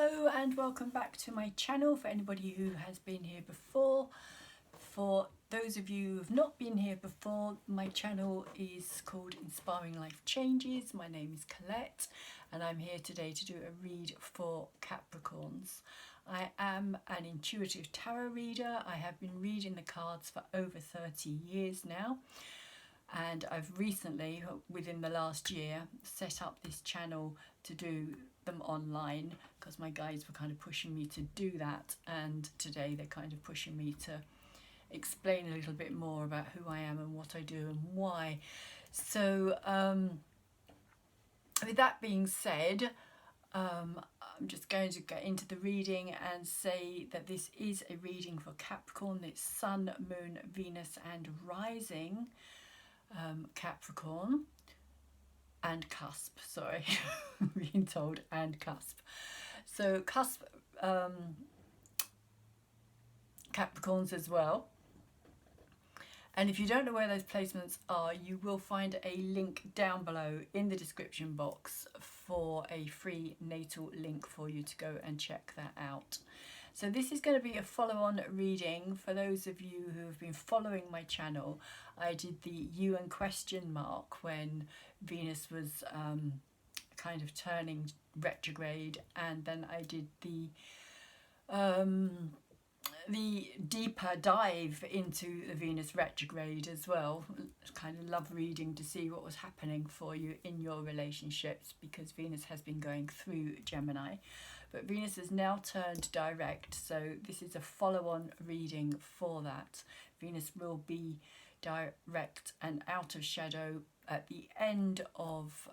Hello and welcome back to my channel for anybody who has been here before. For those of you who have not been here before, my channel is called Inspiring Life Changes. My name is Colette and I'm here today to do a read for Capricorns. I am an intuitive tarot reader. I have been reading the cards for over 30 years now. And I've recently, within the last year, set up this channel to do them online because my guides were kind of pushing me to do that, and today they're kind of pushing me to explain a little bit more about who I am and what I do and why. So with that being said, I'm just going to get into the reading and say that this is a reading for Capricorn. It's Sun, Moon, Venus and Rising Capricorn and cusp, sorry, being told and cusp. So cusp Capricorns as well. And if you don't know where those placements are, you will find a link down below in the description box for a free natal link for you to go and check that out. So this is going to be a follow-on reading. For those of you who have been following my channel, I did the U and question mark when Venus was kind of turning retrograde, and then I did the deeper dive into the Venus retrograde as well. Kind of love reading to see what was happening for you in your relationships, because Venus has been going through Gemini. But Venus has now turned direct, so this is a follow-on reading for that. Venus will be direct and out of shadow at the end of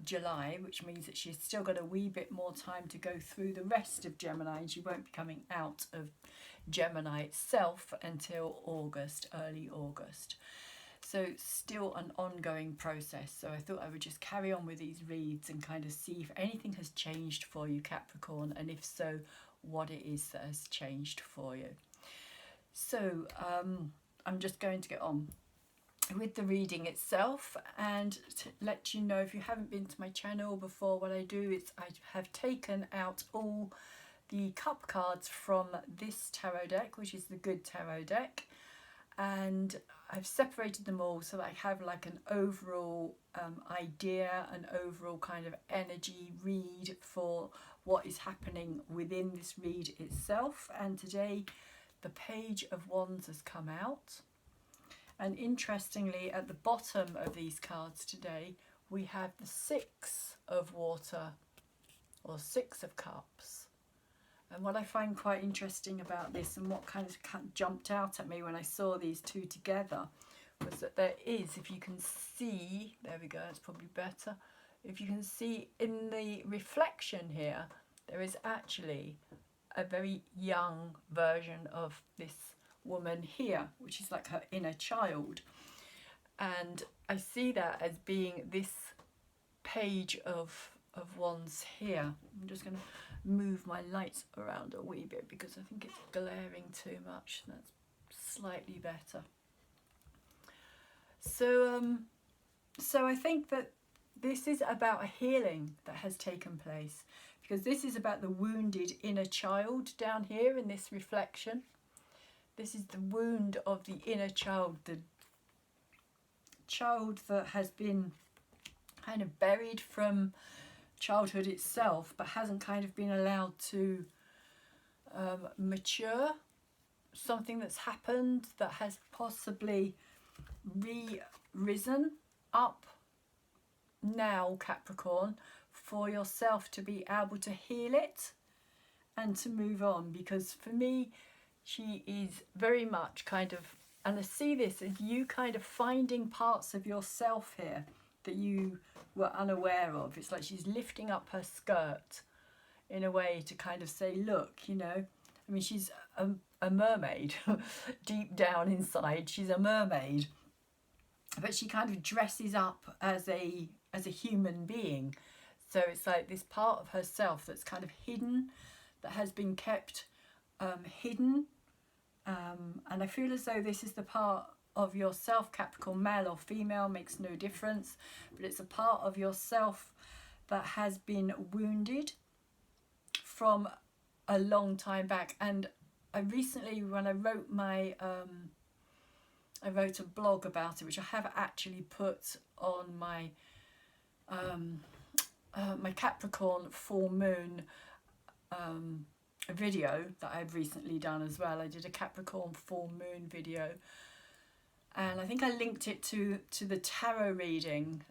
July, which means that she's still got a wee bit more time to go through the rest of Gemini, and she won't be coming out of Gemini itself until August, early August. So still an ongoing process. So I thought I would just carry on with these reads and kind of see if anything has changed for you, Capricorn, and if so, what it is that has changed for you. So I'm just going to get on with the reading itself, and to let you know, if you haven't been to my channel before, what I do is I have taken out all the cup cards from this tarot deck, which is the Good Tarot deck, and I've separated them all so that I have like an overall idea, an overall kind of energy read for what is happening within this read itself. And today the Page of Wands has come out, and interestingly at the bottom of these cards today we have the Six of Water, or Six of Cups. And what I find quite interesting about this, and what kind of jumped out at me when I saw these two together, was that there is, if you can see, there we go, it's probably better, if you can see in the reflection here, there is actually a very young version of this woman here, which is like her inner child. And I see that as being this Page of Wands here. I'm just going to move my lights around a wee bit because I think it's glaring too much. That's slightly better. So I think that this is about a healing that has taken place, because this is about the wounded inner child down here in this reflection. This is the wound of the inner child, the child that has been kind of buried from childhood itself, but hasn't kind of been allowed to mature. Something that's happened that has possibly risen up now, Capricorn, for yourself to be able to heal it and to move on. Because for me, she is very much kind of, and I see this as you kind of finding parts of yourself here that you were unaware of. It's like she's lifting up her skirt in a way to kind of say, look, you know, I mean, she's a mermaid deep down inside. She's a mermaid, but she kind of dresses up as a human being. So it's like this part of herself that's kind of hidden, that has been kept hidden. And I feel as though this is the part of yourself, Capricorn, male or female, makes no difference, but it's a part of yourself that has been wounded from a long time back. And I recently, when I wrote my I wrote a blog about it, which I have actually put on my my Capricorn full moon video that I've recently done as well. I did a Capricorn full moon video, and I think I linked it to the tarot reading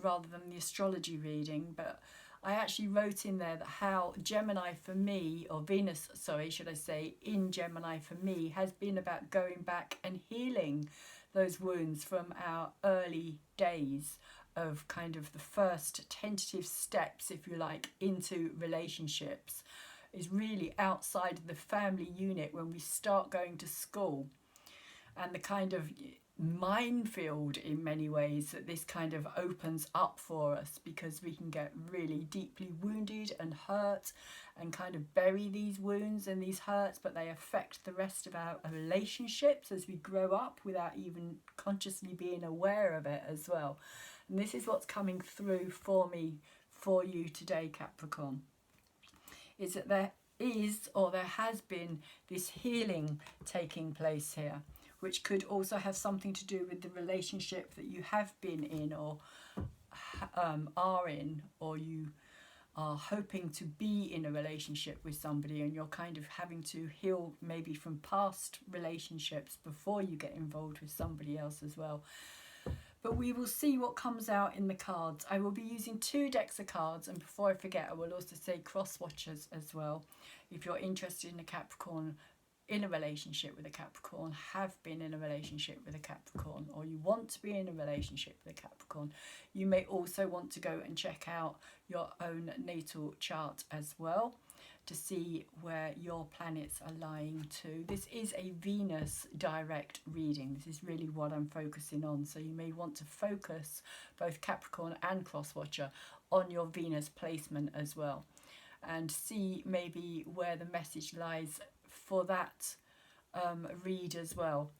rather than the astrology reading, but I actually wrote in there that how Gemini for me, or Venus, sorry, should I say, in Gemini for me has been about going back and healing those wounds from our early days of kind of the first tentative steps, if you like, into relationships, is really outside of the family unit when we start going to school, and the kind of minefield in many ways that this kind of opens up for us, because we can get really deeply wounded and hurt and kind of bury these wounds and these hurts, but they affect the rest of our relationships as we grow up without even consciously being aware of it as well. And this is what's coming through for me, for you today, Capricorn, is that there is, or there has been, this healing taking place here, which could also have something to do with the relationship that you have been in, or are in, or you are hoping to be in a relationship with somebody, and you're kind of having to heal maybe from past relationships before you get involved with somebody else as well. But we will see what comes out in the cards. I will be using 2 decks of cards, and before I forget, I will also say cross watchers as well. If you're interested in a Capricorn, in a relationship with a Capricorn, have been in a relationship with a Capricorn, or you want to be in a relationship with a Capricorn, you may also want to go and check out your own natal chart as well to see where your planets are lying to. This is a Venus direct reading. This is really what I'm focusing on. So you may want to focus, both Capricorn and crosswatcher, on your Venus placement as well, and see maybe where the message lies for that read as well.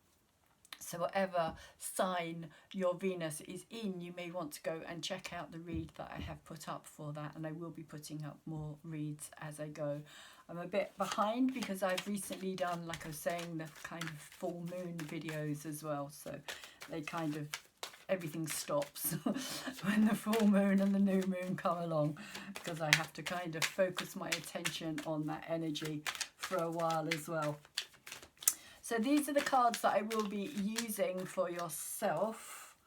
So whatever sign your Venus is in, you may want to go and check out the read that I have put up for that, and I will be putting up more reads as I go. I'm a bit behind because I've recently done, like I was saying, the kind of full moon videos as well, so they kind of, everything stops when the full moon and the new moon come along, because I have to kind of focus my attention on that energy for a while as well. So these are the cards that I will be using for yourself,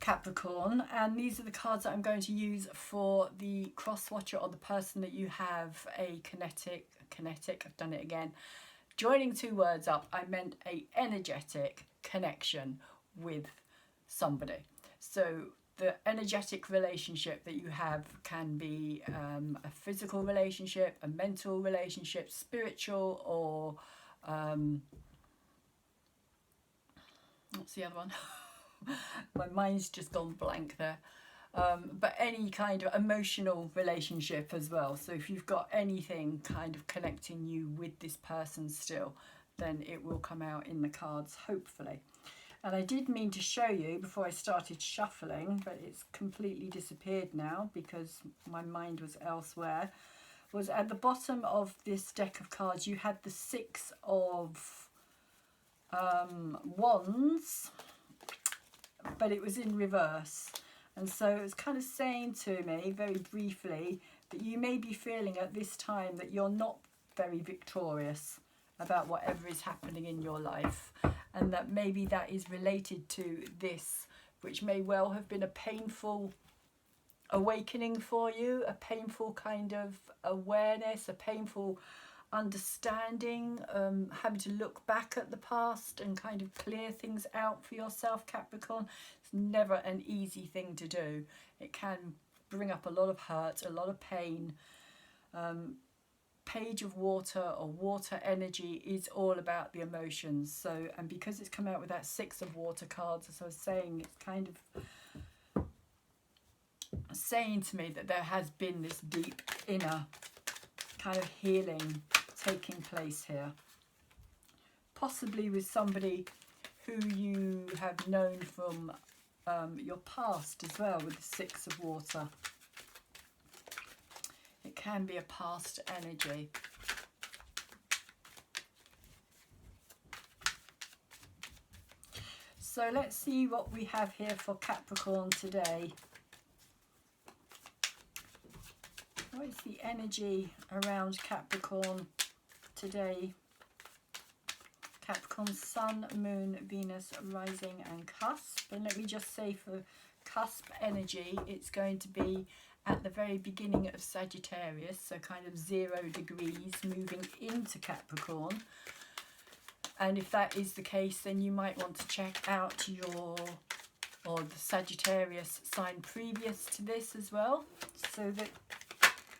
Capricorn, and these are the cards that I'm going to use for the cross watcher, or the person that you have a kinetic, I've done it again, joining 2 words up, I meant a energetic connection with somebody. So the energetic relationship that you have can be a physical relationship, a mental relationship, spiritual, or what's the other one? My mind's just gone blank there. But any kind of emotional relationship as well. So if you've got anything kind of connecting you with this person still, then it will come out in the cards, hopefully. And I did mean to show you before I started shuffling, but it's completely disappeared now because my mind was elsewhere, was at the bottom of this deck of cards you had the 6 of Wands, but it was in reverse. And so it was kind of saying to me very briefly that you may be feeling at this time that you're not very victorious about whatever is happening in your life, and that maybe that is related to this, which may well have been a painful awakening for you, a painful kind of awareness, a painful understanding, having to look back at the past and kind of clear things out for yourself, Capricorn. It's never an easy thing to do. It can bring up a lot of hurt, a lot of pain. Page of water, or water energy, is all about the emotions. So, and because it's come out with that 6 of water cards, as I was saying, it's kind of saying to me that there has been this deep inner kind of healing taking place here, possibly with somebody who you have known from your past as well with the Six of Water. It can be a past energy. So let's see what we have here for Capricorn today. What is the energy around Capricorn today? Capricorn, Sun, Moon, Venus, Rising and Cusp. And let me just say for Cusp energy, it's going to be at the very beginning of Sagittarius, so kind of 0 degrees moving into Capricorn. And if that is the case, then you might want to check out the Sagittarius sign previous to this as well, so that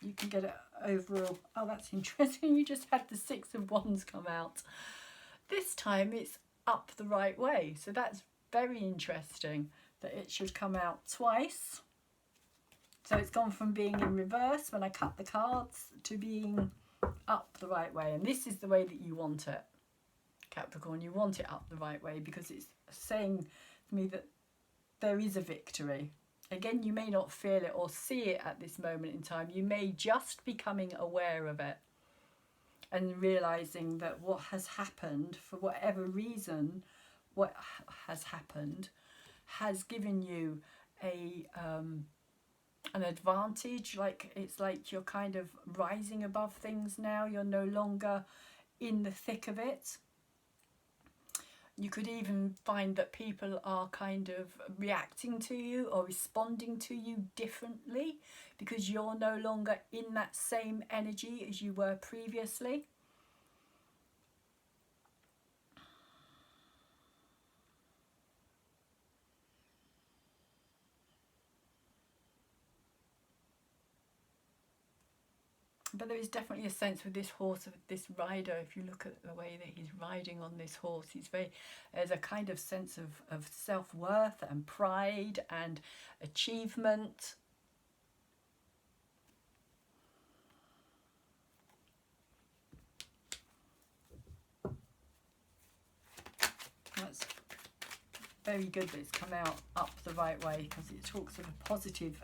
you can get an overall. Oh, that's interesting. You just had the Six of Wands come out. This time it's up the right way. So that's very interesting that it should come out twice. So it's gone from being in reverse when I cut the cards to being up the right way. And this is the way that you want it, Capricorn. You want it up the right way because it's saying to me that there is a victory. Again, you may not feel it or see it at this moment in time. You may just be becoming aware of it and realizing that what has happened, for whatever reason, what has happened has given you a an advantage. Like, it's like you're kind of rising above things now. You're no longer in the thick of it. You could even find that people are kind of reacting to you or responding to you differently because you're no longer in that same energy as you were previously. But there is definitely a sense with this horse, of this rider, if you look at the way that he's riding on this horse, there's a kind of sense of self-worth and pride and achievement. That's very good that it's come out up the right way, because it talks of a positive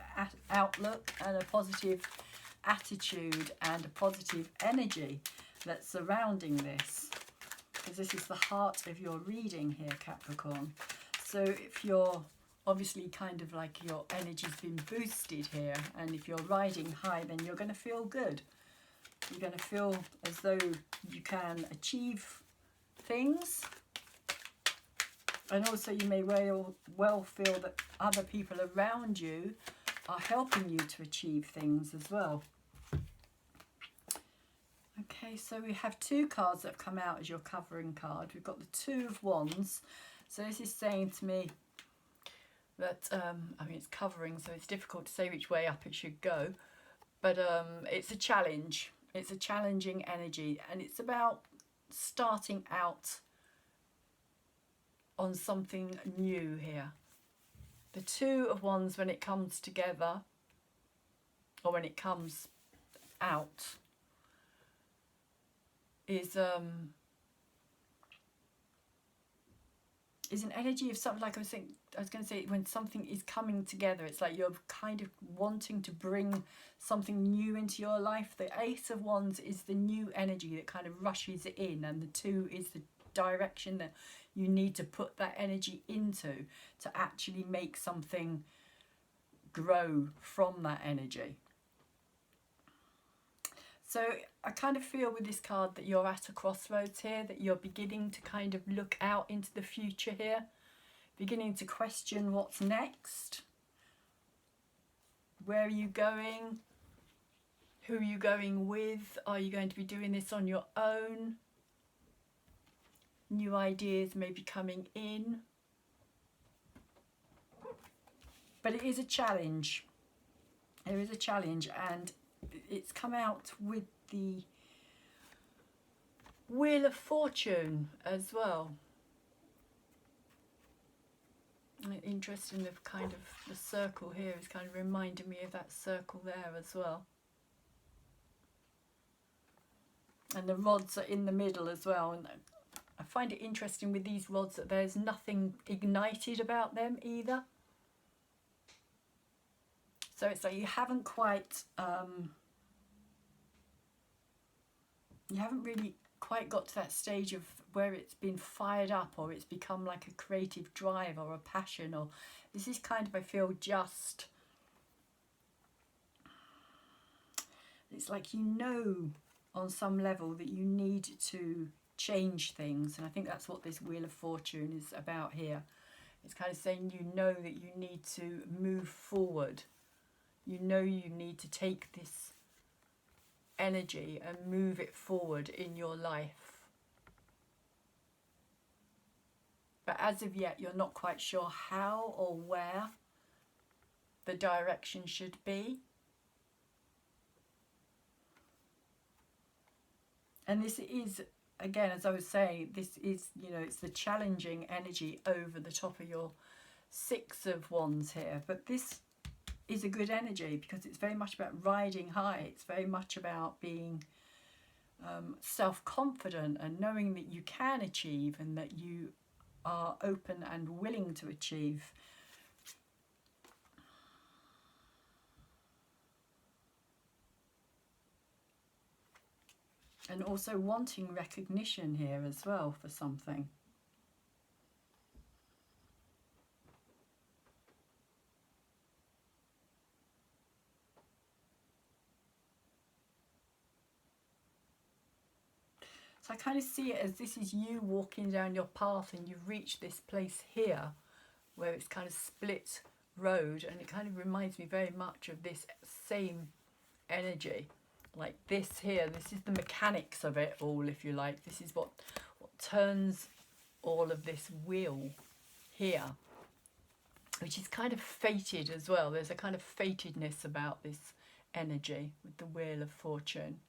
outlook and a positive attitude and a positive energy that's surrounding this, because this is the heart of your reading here, Capricorn. So if you're obviously kind of like your energy's been boosted here, and if you're riding high, then you're going to feel good. You're going to feel as though you can achieve things, and also you may well feel that other people around you are helping you to achieve things as well. Okay, so we have two cards that have come out as your covering card. We've got the Two of Wands. So this is saying to me that, I mean, it's covering, so it's difficult to say which way up it should go. But it's a challenge. It's a challenging energy. And it's about starting out on something new here. The Two of Wands, when it comes together, or when it comes out, is an energy of something, like I was going to say, when something is coming together, it's like you're kind of wanting to bring something new into your life. The Ace of Wands is the new energy that kind of rushes it in, and the Two is the direction that you need to put that energy into to actually make something grow from that energy. So I kind of feel with this card that you're at a crossroads here, that you're beginning to kind of look out into the future here, beginning to question what's next. Where are you going? Who are you going with? Are you going to be doing this on your own? New ideas may be coming in. But it is a challenge. There is a challenge, and it's come out with the Wheel of Fortune as well. Interesting, the kind of the circle here is kind of reminding me of that circle there as well. And the rods are in the middle as well. And I find it interesting with these rods that there's nothing ignited about them either. So it's like you haven't quite, you haven't really quite got to that stage of where it's been fired up, or it's become like a creative drive or a passion, or this is kind of, I feel, just, it's like, you know, on some level that you need to change things. And I think that's what this Wheel of Fortune is about here. It's kind of saying, you know, that you need to move forward. You know, you need to take this energy and move it forward in your life. But as of yet, you're not quite sure how or where the direction should be. And this is, again, as I was saying, this is, you know, it's the challenging energy over the top of your Six of Wands here. But this is a good energy because it's very much about riding high. It's very much about being self-confident and knowing that you can achieve and that you are open and willing to achieve. And also wanting recognition here as well for something. So I kind of see it as this is you walking down your path and you've reached this place here where it's kind of split road, and it kind of reminds me very much of this same energy. Like this here, this is the mechanics of it all, if you like. This is what turns all of this wheel here, which is kind of fated as well. There's a kind of fatedness about this energy with the Wheel of Fortune.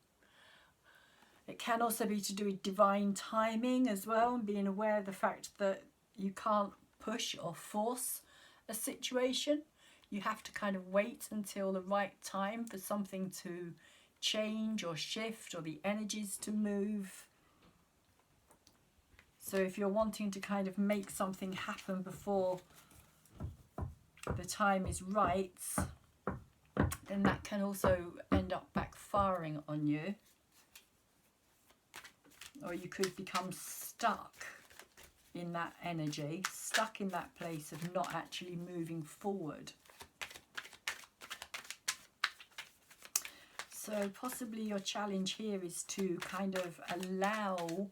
It can also be to do with divine timing as well, and being aware of the fact that you can't push or force a situation. You have to kind of wait until the right time for something to change or shift, or the energies to move. So if you're wanting to kind of make something happen before the time is right, then that can also end up backfiring on you. Or you could become stuck in that energy, stuck in that place of not actually moving forward. So possibly your challenge here is to kind of allow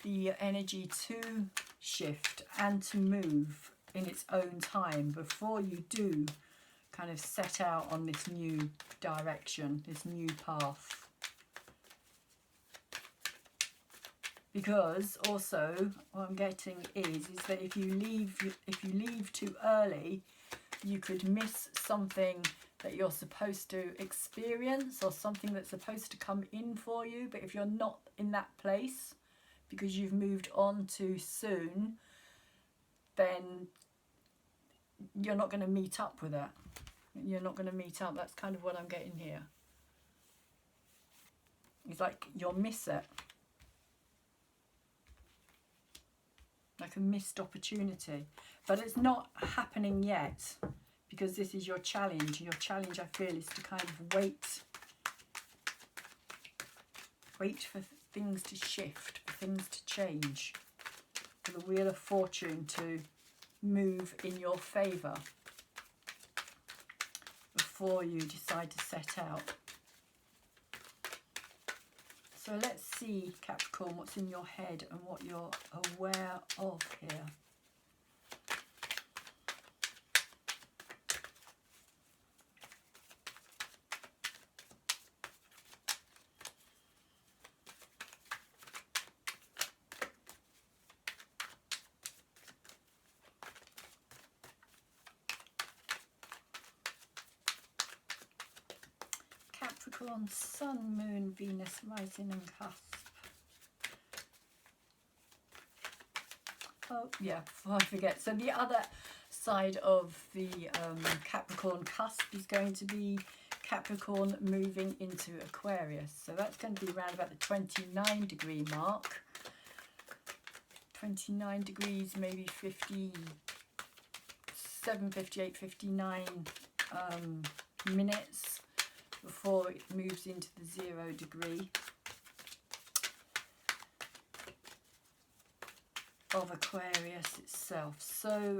the energy to shift and to move in its own time before you do kind of set out on this new direction, this new path. Because also what I'm getting is that if you leave too early, you could miss something that you're supposed to experience, or something that's supposed to come in for you. But if you're not in that place because you've moved on too soon, then you're not going to meet up with that. You're not going to meet up. That's kind of what I'm getting here. It's like you'll miss it. Like a missed opportunity. But it's not happening yet, because this is your challenge. Your challenge, I feel, is to kind of wait for things to shift, for things to change, for the Wheel of Fortune to move in your favour before you decide to set out. So let's see, Capricorn, what's in your head and what you're aware of here. Capricorn, Sun, Moon, Venus, Rising and Cusp. Oh yeah, before I forget. So the other side of the Capricorn cusp is going to be Capricorn moving into Aquarius. So that's going to be around about the 29 degree mark. 29 degrees, maybe 57, 58, 59 minutes before it moves into the 0 degree of Aquarius itself. So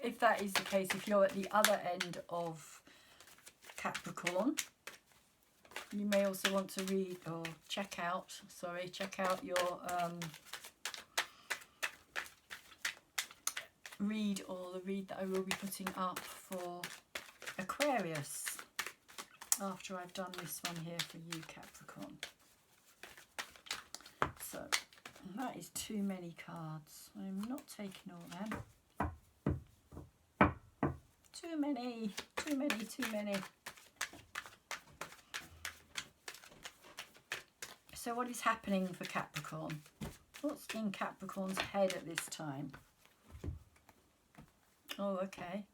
if that is the case, if you're at the other end of Capricorn, you may also want to read or check out your read, or the read that I will be putting up for Aquarius after I've done this one here for you, Capricorn. So that is too many cards. I'm not taking all them. Too many, too many, too many. So what is happening for Capricorn? What's in Capricorn's head at this time? Oh, okay.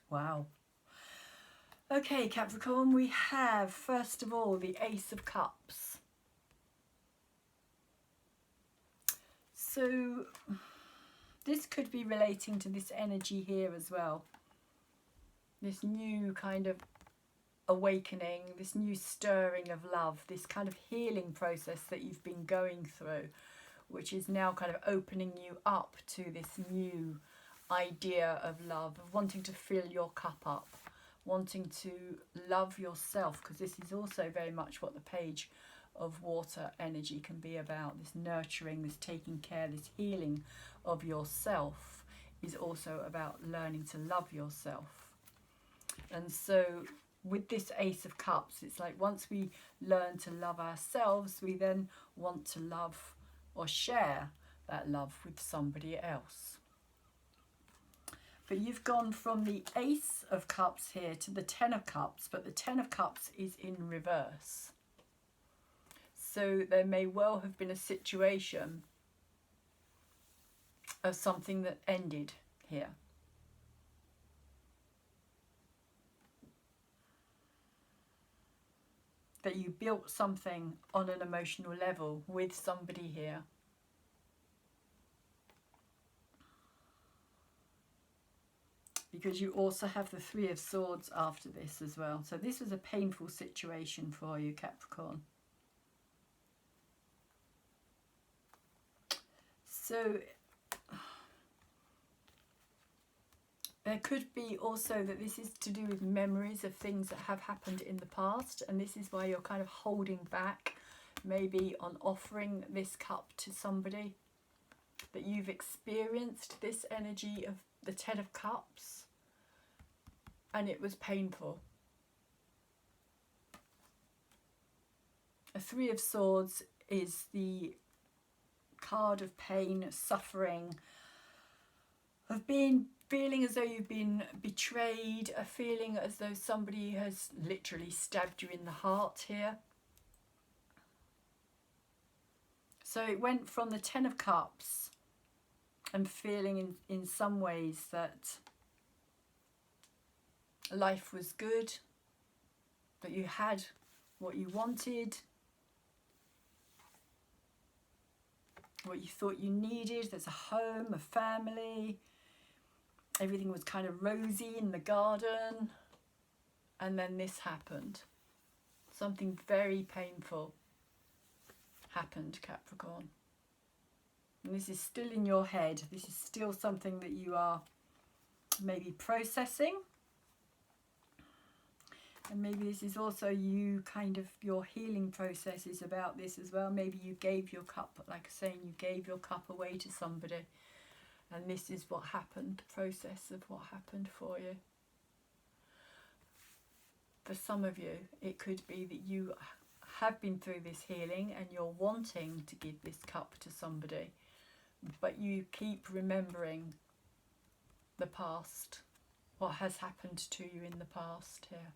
Wow. Okay, Capricorn, we have, first of all, the Ace of Cups. So this could be relating to this energy here as well. This new kind of awakening, this new stirring of love, this kind of healing process that you've been going through, which is now kind of opening you up to this new idea of love, of wanting to fill your cup up, wanting to love yourself, because this is also very much what the Page of Water energy can be about. This nurturing, this taking care, this healing of yourself is also about learning to love yourself. And so with this Ace of Cups, it's like once we learn to love ourselves, we then want to love or share that love with somebody else. But you've gone from the Ace of Cups here to the Ten of Cups, but the Ten of Cups is in reverse. So there may well have been a situation of something that ended here. That you built something on an emotional level with somebody here. Because you also have the Three of Swords after this as well. So this was a painful situation for you, Capricorn. So there could be also that this is to do with memories of things that have happened in the past, and this is why you're kind of holding back maybe on offering this cup to somebody, that you've experienced this energy of the Ten of Cups and it was painful. A Three of Swords is the card of pain, suffering, of being feeling as though you've been betrayed, a feeling as though somebody has literally stabbed you in the heart here. So it went from the Ten of Cups and feeling in some ways that life was good, that you had what you wanted, what you thought you needed. There's a home, a family, everything was kind of rosy in the garden, and then this happened. Something very painful happened, Capricorn. And this is still in your head. This is still something that you are maybe processing. And maybe this is also you kind of, your healing process is about this as well. Maybe you gave your cup, like saying you gave your cup away to somebody. And this is what happened, the process of what happened for you. For some of you, it could be that you have been through this healing and you're wanting to give this cup to somebody, but you keep remembering the past, what has happened to you in the past here.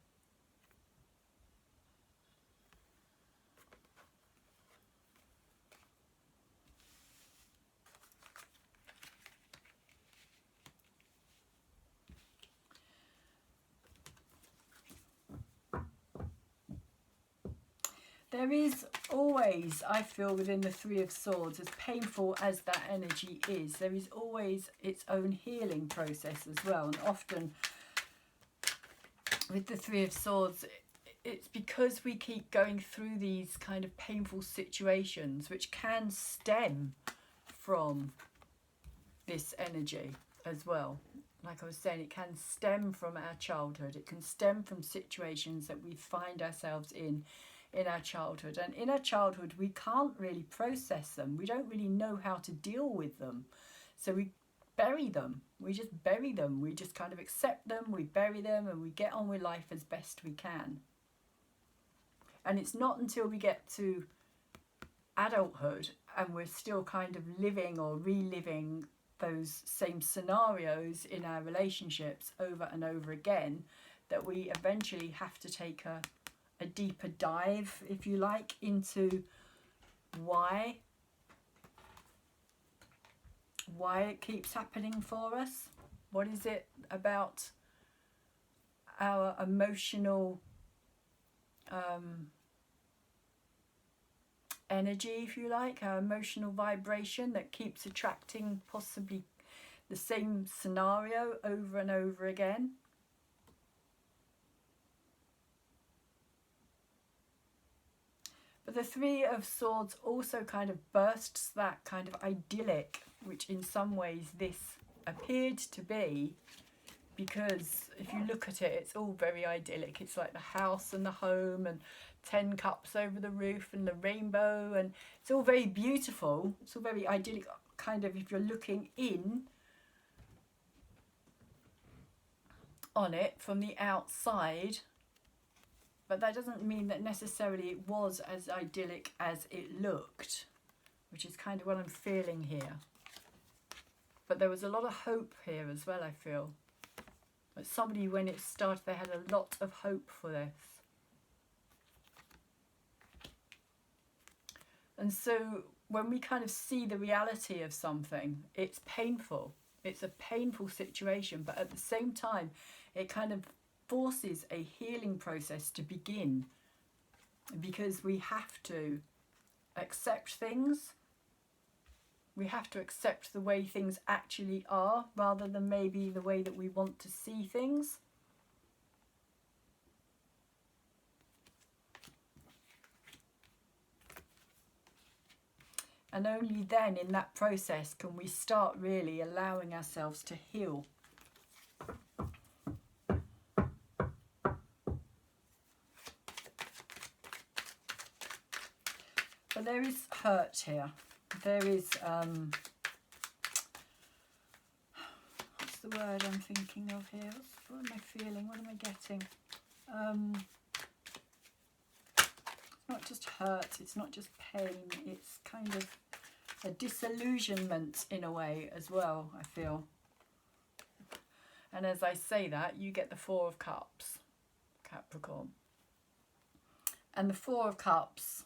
There is always, I feel, within the Three of Swords, as painful as that energy is, there is always its own healing process as well. And often with the Three of Swords, it's because we keep going through these kind of painful situations, which can stem from this energy as well. Like I was saying, it can stem from our childhood. It can stem from situations that we find ourselves in our childhood. And in our childhood, we can't really process them. We don't really know how to deal with them. So we bury them. We just bury them. We just kind of accept them, we bury them, and we get on with life as best we can. And it's not until we get to adulthood and we're still kind of living or reliving those same scenarios in our relationships over and over again that we eventually have to take a deeper dive, if you like, into why it keeps happening for us. What is it about our emotional energy, if you like, our emotional vibration that keeps attracting possibly the same scenario over and over again? But the Three of Swords also kind of bursts that kind of idyllic, which in some ways this appeared to be, because if you look at it, it's all very idyllic. It's like the house and the home and 10 cups over the roof and the rainbow, and it's all very beautiful. It's all very idyllic, kind of, if you're looking in on it from the outside. But that doesn't mean that necessarily it was as idyllic as it looked, which is kind of what I'm feeling here. But there was a lot of hope here as well, I feel. But somebody, when it started, they had a lot of hope for this. And so when we kind of see the reality of something, it's painful. It's a painful situation, but at the same time, it kind of forces a healing process to begin, because we have to accept things. We have to accept the way things actually are, rather than maybe the way that we want to see things. And only then, in that process, can we start really allowing ourselves to heal. But there is hurt here. There is, what's the word I'm thinking of here? What am I feeling? What am I getting? It's not just hurt, it's not just pain, it's kind of a disillusionment in a way as well, I feel. And as I say that, you get the Four of Cups, Capricorn. And the Four of Cups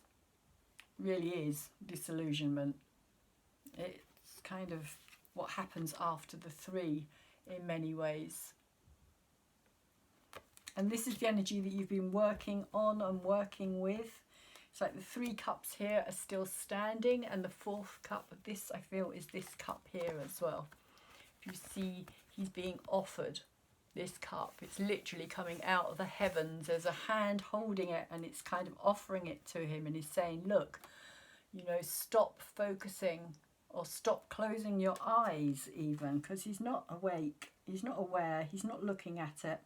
really is disillusionment. It's kind of what happens after the Three in many ways. And this is the energy that you've been working on and working with. It's like the 3 cups here are still standing, and the 4th cup of this, I feel, is this cup here as well. If you see, he's being offered this cup. It's literally coming out of the heavens. There's a hand holding it, and it's kind of offering it to him, and he's saying, look, you know, stop focusing, or stop closing your eyes even, because he's not awake, he's not aware, he's not looking at it.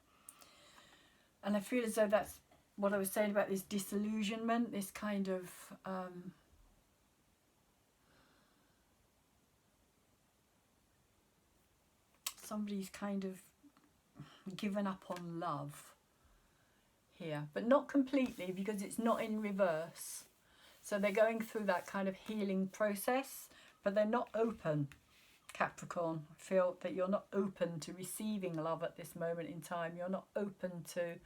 And I feel as though that's what I was saying about this disillusionment, this kind of somebody's kind of given up on love here, but not completely, because it's not in reverse. So they're going through that kind of healing process, but they're not open. Capricorn, I feel that you're not open to receiving love at this moment in time. You're not open to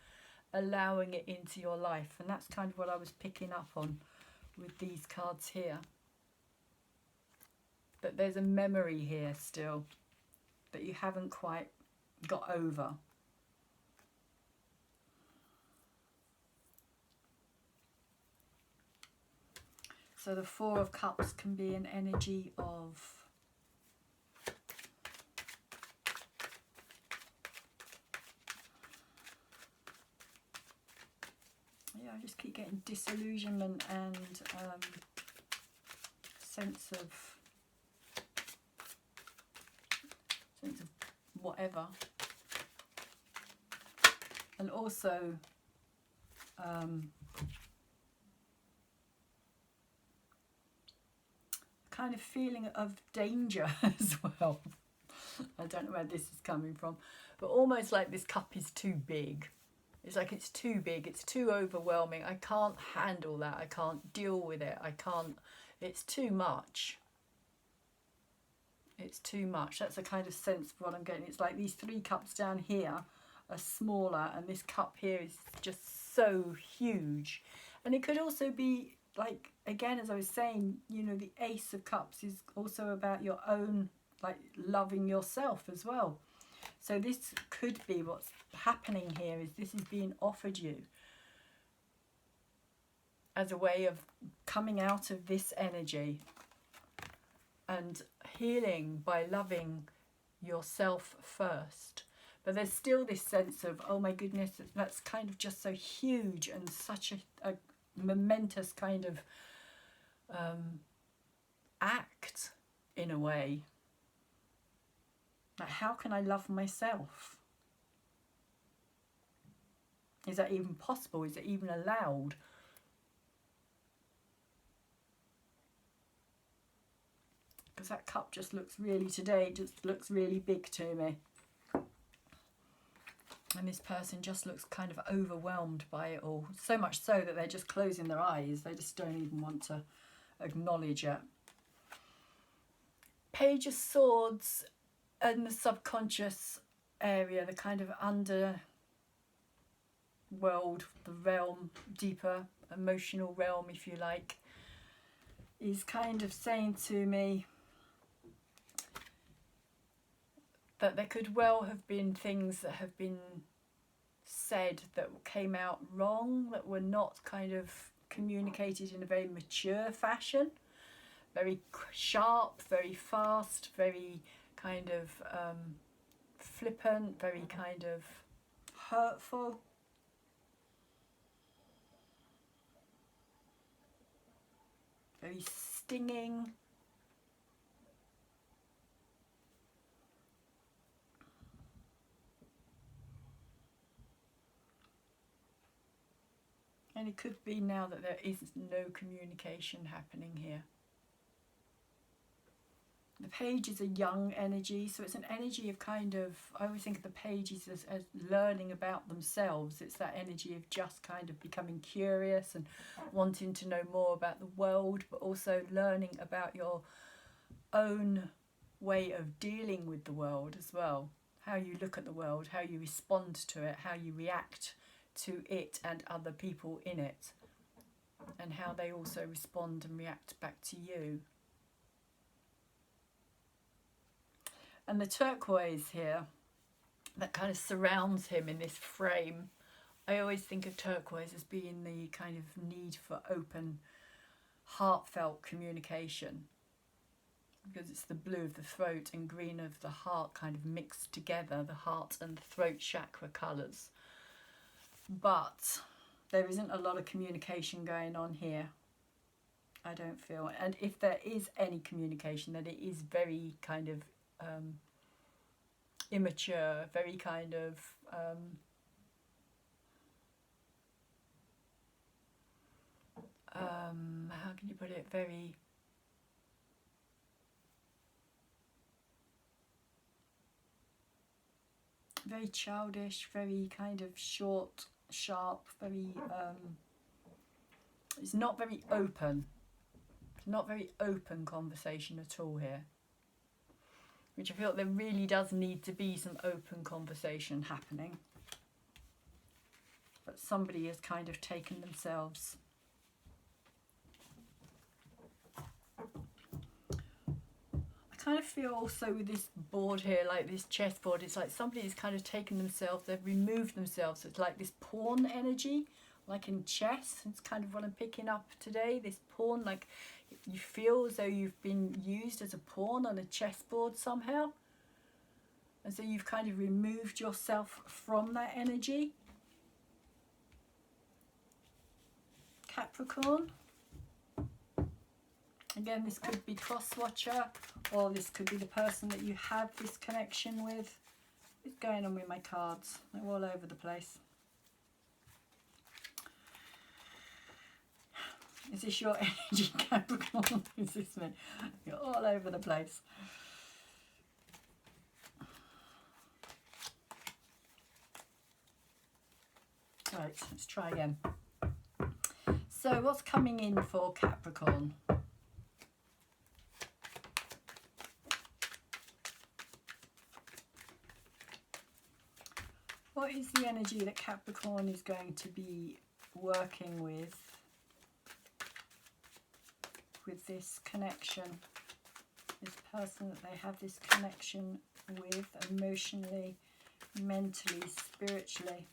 allowing it into your life. And that's kind of what I was picking up on with these cards here. That there's a memory here still that you haven't quite got over. So the Four of Cups can be an energy of I just keep getting disillusionment and sense of whatever, and also kind of feeling of danger as well. I don't know where this is coming from, but almost like this cup is too big. It's like it's too big, it's too overwhelming. I can't handle that. I can't deal with it. I can't, it's too much. It's too much. That's the kind of sense of what I'm getting. It's like these 3 cups down here are smaller, and this cup here is just so huge. And it could also be like, again, as I was saying, you know, the Ace of Cups is also about your own, like, loving yourself as well. So this could be what's happening here, is this is being offered you as a way of coming out of this energy and healing by loving yourself first. But there's still this sense of, oh my goodness, that's kind of just so huge and such a momentous kind of act in a way. Like, how can I love myself? Is that even possible? Is it even allowed? Because that cup just looks really, today, just looks really big to me. And this person just looks kind of overwhelmed by it all. So much so that they're just closing their eyes. They just don't even want to acknowledge it. Page of Swords and the subconscious area, the kind of underworld, the realm, deeper emotional realm, if you like, is kind of saying to me that there could well have been things that have been said that came out wrong, that were not kind of communicated in a very mature fashion, very sharp, very fast, very kind of flippant, very kind of hurtful. Very stinging. And it could be now that there is no communication happening here. The page is a young energy, so it's an energy of kind of, I always think of the pages as learning about themselves. It's that energy of just kind of becoming curious and wanting to know more about the world, but also learning about your own way of dealing with the world as well. How you look at the world, how you respond to it, how you react to it and other people in it, and how they also respond and react back to you. And the turquoise here that kind of surrounds him in this frame, I always think of turquoise as being the kind of need for open, heartfelt communication, because it's the blue of the throat and green of the heart kind of mixed together, the heart and the throat chakra colours. But there isn't a lot of communication going on here, I don't feel. And if there is any communication, then it is very kind of immature, very kind of how can you put it, very childish, very kind of short, sharp, very it's not very open. It's not very open conversation at all here, which I feel there really does need to be some open conversation happening. But somebody has kind of taken themselves. I kind of feel also with this board here, like this chessboard, it's like somebody has kind of taken themselves, they've removed themselves. It's like this pawn energy like in chess. It's kind of what I'm picking up today, this pawn, like you feel as though you've been used as a pawn on a chessboard somehow. And so you've kind of removed yourself from that energy. Capricorn. Again, this could be cross-watcher, or this could be the person that you have this connection with. What's going on with my cards? They're all over the place. Is this your energy, Capricorn? Is this me? You're all over the place. Right, let's try again. So what's coming in for Capricorn? What is the energy that Capricorn is going to be working with this connection? This person that they have this connection with emotionally, mentally, spiritually,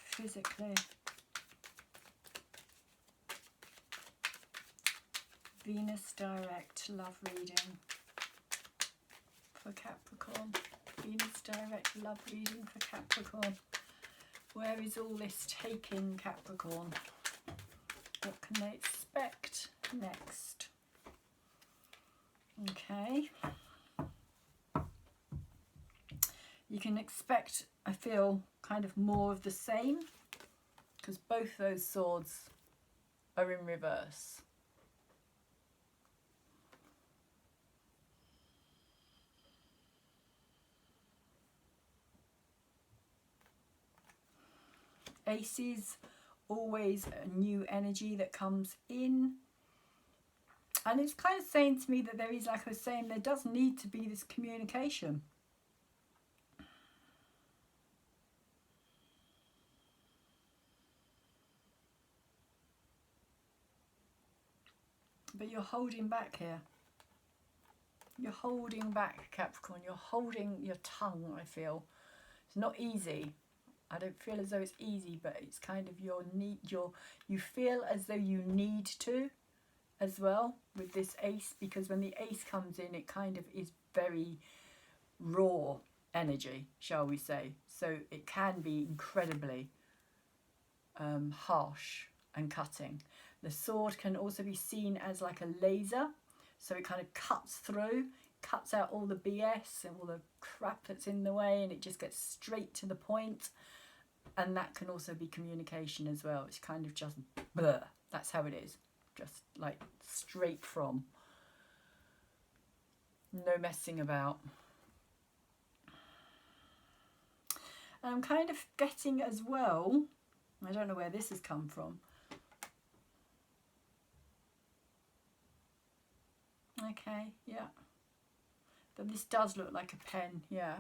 physically. Venus direct love reading for Capricorn. Venus direct love reading for Capricorn. Where is all this taking Capricorn? What can they expect next? Okay. You can expect, I feel, kind of more of the same, because both those swords are in reverse. Aces, always a new energy that comes in. And it's kind of saying to me that there is, like I was saying, there does need to be this communication. But you're holding back here. You're holding back, Capricorn. You're holding your tongue, I feel. It's not easy. I don't feel as though it's easy, but it's kind of you feel as though you need to as well with this ace, because when the ace comes in, it kind of is very raw energy, shall we say. So it can be incredibly harsh and cutting. The sword can also be seen as like a laser, so it kind of cuts through, cuts out all the BS and all the crap that's in the way, and it just gets straight to the point. And that can also be communication as well. It's kind of just blur. That's how it is. Just like straight from. No messing about. And I'm kind of getting as well, I don't know where this has come from. Okay, yeah. But this does look like a pen, yeah.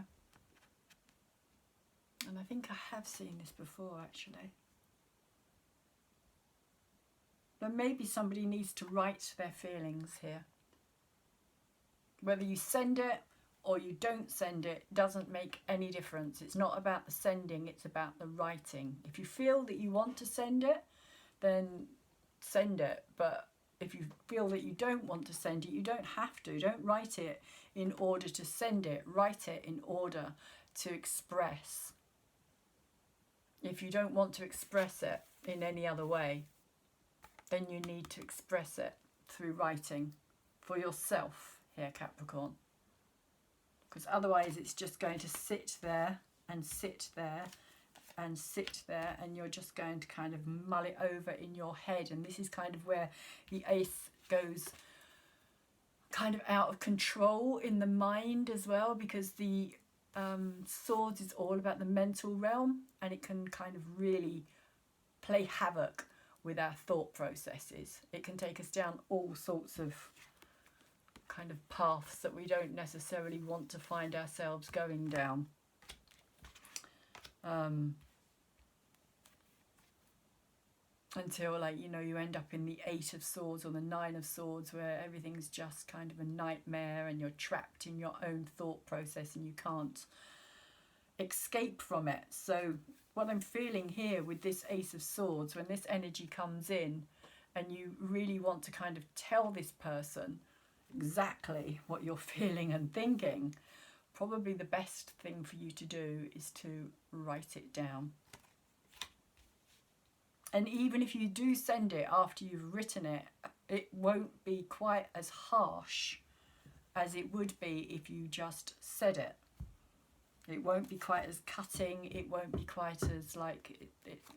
And I think I have seen this before, actually. But maybe somebody needs to write their feelings here. Whether you send it or you don't send it doesn't make any difference. It's not about the sending, it's about the writing. If you feel that you want to send it, then send it. But if you feel that you don't want to send it, you don't have to. Don't write it in order to send it. Write it in order to express. If you don't want to express it in any other way, then you need to express it through writing for yourself here, Capricorn. Because otherwise it's just going to sit there and sit there and sit there, and you're just going to kind of mull it over in your head. And this is kind of where the ace goes kind of out of control in the mind as well, because the swords is all about the mental realm, and it can kind of really play havoc with our thought processes. It can take us down all sorts of kind of paths that we don't necessarily want to find ourselves going down. Until, like, you know, you end up in the 8 of Swords or the 9 of Swords, where everything's just kind of a nightmare and you're trapped in your own thought process and you can't escape from it. So what I'm feeling here with this Ace of Swords, when this energy comes in and you really want to kind of tell this person exactly what you're feeling and thinking, probably the best thing for you to do is to write it down. And even if you do send it after you've written it, it won't be quite as harsh as it would be if you just said it. It won't be quite as cutting, it won't be quite as like,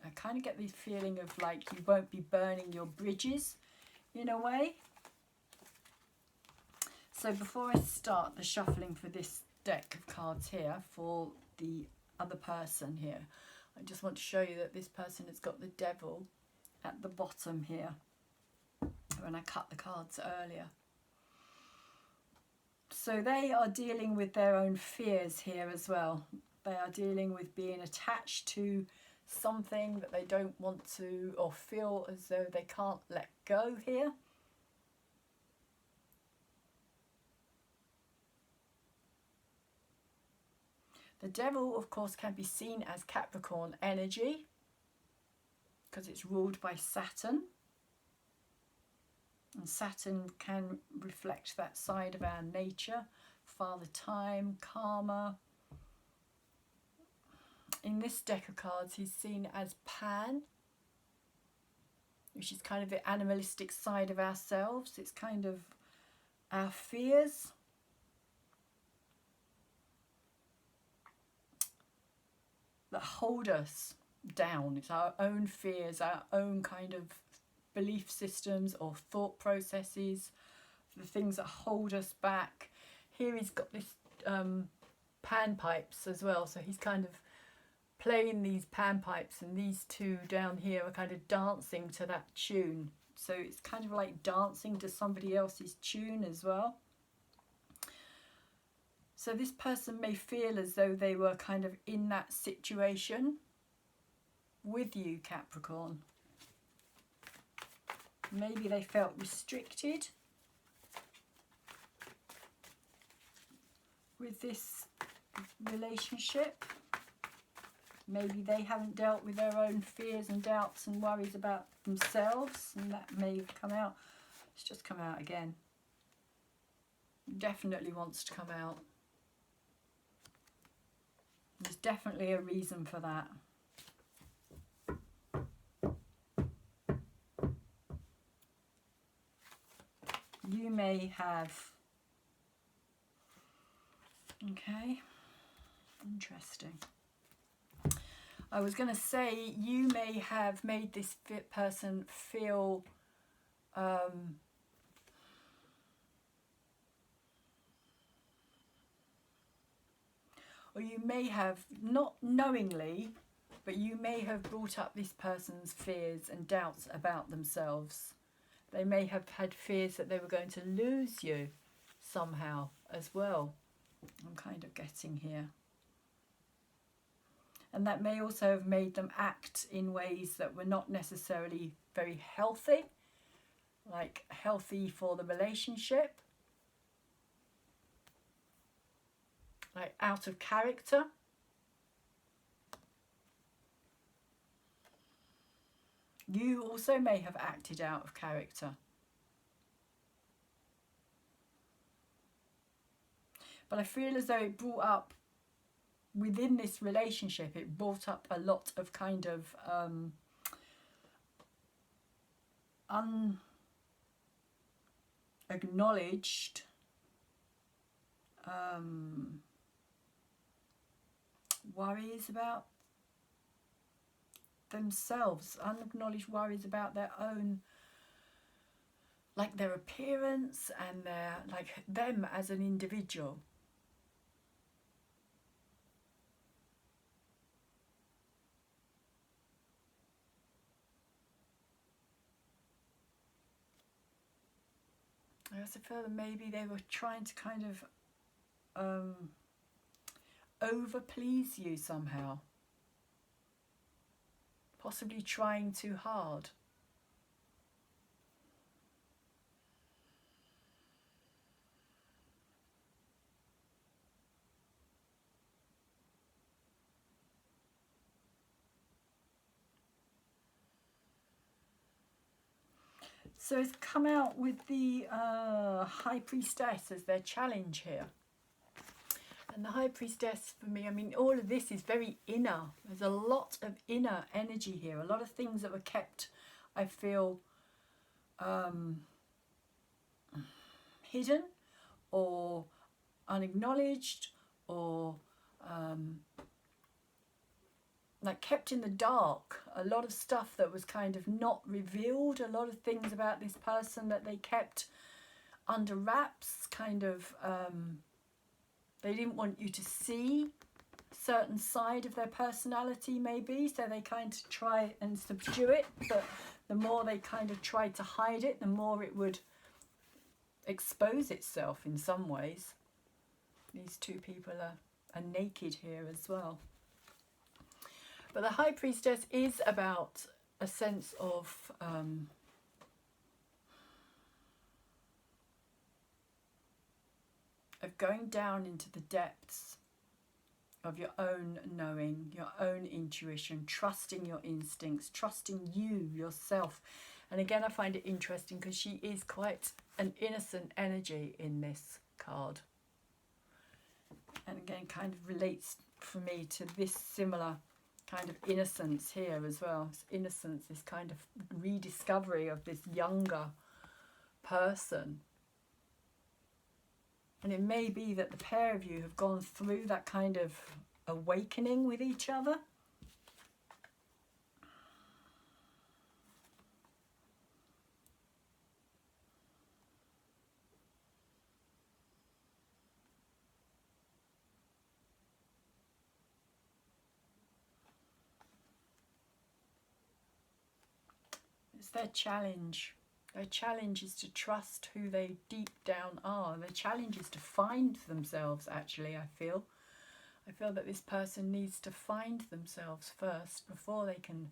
I kind of get this feeling of like you won't be burning your bridges in a way. So before I start the shuffling for this deck of cards here, for the other person here, I just want to show you that this person has got the Devil at the bottom here when I cut the cards earlier. So they are dealing with their own fears here as well. They are dealing with being attached to something that they don't want to, or feel as though they can't let go here. The Devil, of course, can be seen as Capricorn energy because it's ruled by Saturn. And Saturn can reflect that side of our nature, Father Time, karma. In this deck of cards, he's seen as Pan, which is kind of the animalistic side of ourselves. It's kind of our fears. That hold us down. It's our own fears, our own kind of belief systems or thought processes, the things that hold us back. Here he's got this panpipes as well, so he's kind of playing these panpipes, and these two down here are kind of dancing to that tune. So it's kind of like dancing to somebody else's tune as well. So this person may feel as though they were kind of in that situation with you, Capricorn. Maybe they felt restricted with this relationship. Maybe they haven't dealt with their own fears and doubts and worries about themselves, and that may have come out. It's just come out again. Definitely wants to come out. There's definitely a reason for that. You may have, okay, interesting. I was going to say you may have made this person feel or you may have, not knowingly, but you may have brought up this person's fears and doubts about themselves. They may have had fears that they were going to lose you somehow as well. I'm kind of getting here. And that may also have made them act in ways that were not necessarily very healthy, like healthy for the relationship, like out of character. You also may have acted out of character. But I feel as though it brought up, within this relationship, it brought up a lot of kind of unacknowledged worries about themselves, unacknowledged worries about their own, like their appearance and their, like them as an individual. I also feel that maybe they were trying to kind of over please you somehow, possibly trying too hard. So it's come out with the High Priestess as their challenge here. And the High Priestess, for me, I mean, all of this is very inner. There's a lot of inner energy here. A lot of things that were kept, I feel, hidden or unacknowledged, or like kept in the dark. A lot of stuff that was kind of not revealed. A lot of things about this person that they kept under wraps, kind of... they didn't want you to see a certain side of their personality, maybe, so they kind of try and subdue it, but the more they kind of tried to hide it, the more it would expose itself in some ways. These two people are naked here as well. But the High Priestess is about a sense of... of going down into the depths of your own knowing, your own intuition, trusting your instincts, trusting you, yourself. And again, I find it interesting because she is quite an innocent energy in this card. And again, kind of relates for me to this similar kind of innocence here as well. This innocence, this kind of rediscovery of this younger person. And it may be that the pair of you have gone through that kind of awakening with each other. It's their challenge. Their challenge is to trust who they deep down are. Their challenge is to find themselves, actually, I feel. I feel that this person needs to find themselves first before they can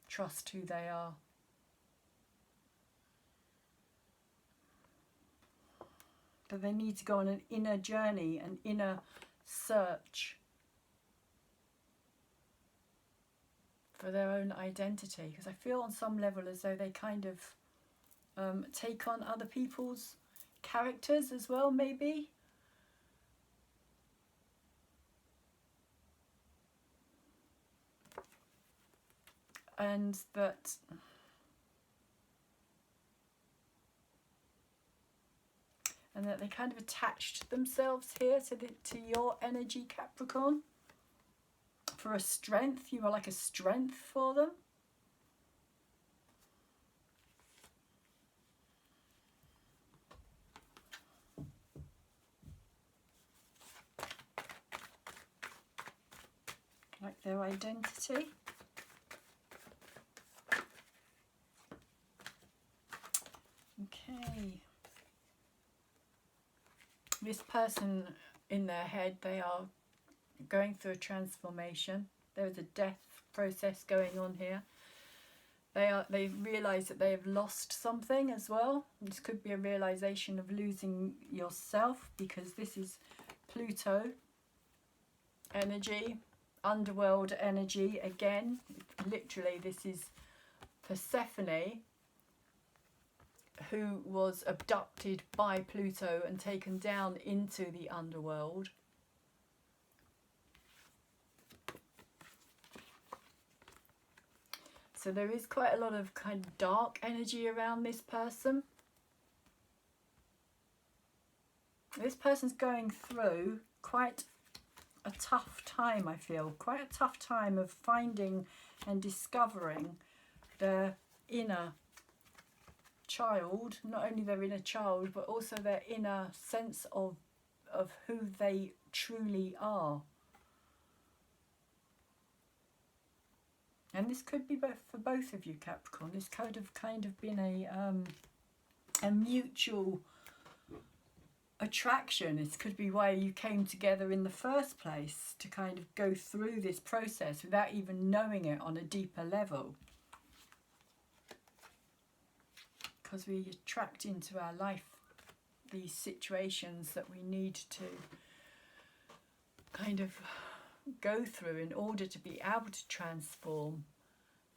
trust who they are. But they need to go on an inner journey, an inner search for their own identity, because I feel on some level as though they kind of take on other people's characters as well, maybe. And that they kind of attached themselves here to your energy, Capricorn. For a strength, you are like a strength for them. Like their identity. Okay. This person in their head, they are going through a transformation. There is a death process going on here. They've realised that they have lost something as well. This could be a realisation of losing yourself, because this is Pluto energy, underworld energy again. Literally, this is Persephone, who was abducted by Pluto and taken down into the underworld. So there is quite a lot of kind of dark energy around this person. This person's going through quite a tough time, I feel. Quite a tough time of finding and discovering their inner child. Not only their inner child, but also their inner sense of who they truly are. And this could be both for both of you, Capricorn. This could have kind of been a mutual attraction. This could be why you came together in the first place, to kind of go through this process without even knowing it on a deeper level. Because we attract into our life these situations that we need to kind of go through in order to be able to transform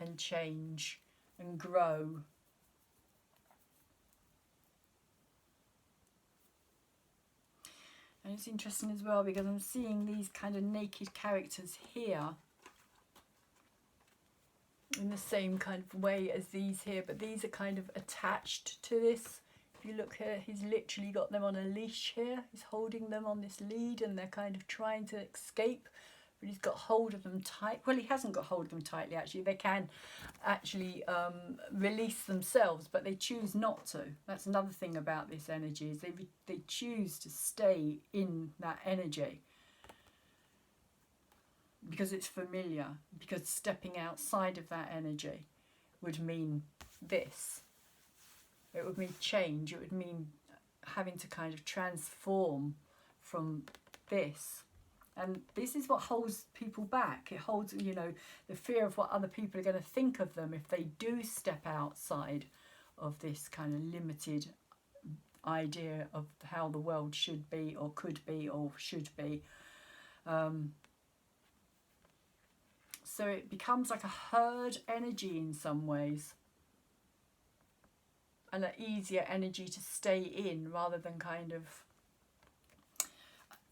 and change and grow. And it's interesting as well because I'm seeing these kind of naked characters here in the same kind of way as these here, but these are kind of attached to this. If you look here, he's literally got them on a leash here. He's holding them on this lead and they're kind of trying to escape, but he's got hold of them tight. Well, he hasn't got hold of them tightly, actually. They can actually release themselves, but they choose not to. That's another thing about this energy, is they choose to stay in that energy because it's familiar, because stepping outside of that energy would mean this. It would mean change. It would mean having to kind of transform from this. And this is what holds people back. It holds, you know, the fear of what other people are going to think of them if they do step outside of this kind of limited idea of how the world should be or could be or should be. So it becomes like a herd energy in some ways, and an easier energy to stay in rather than kind of,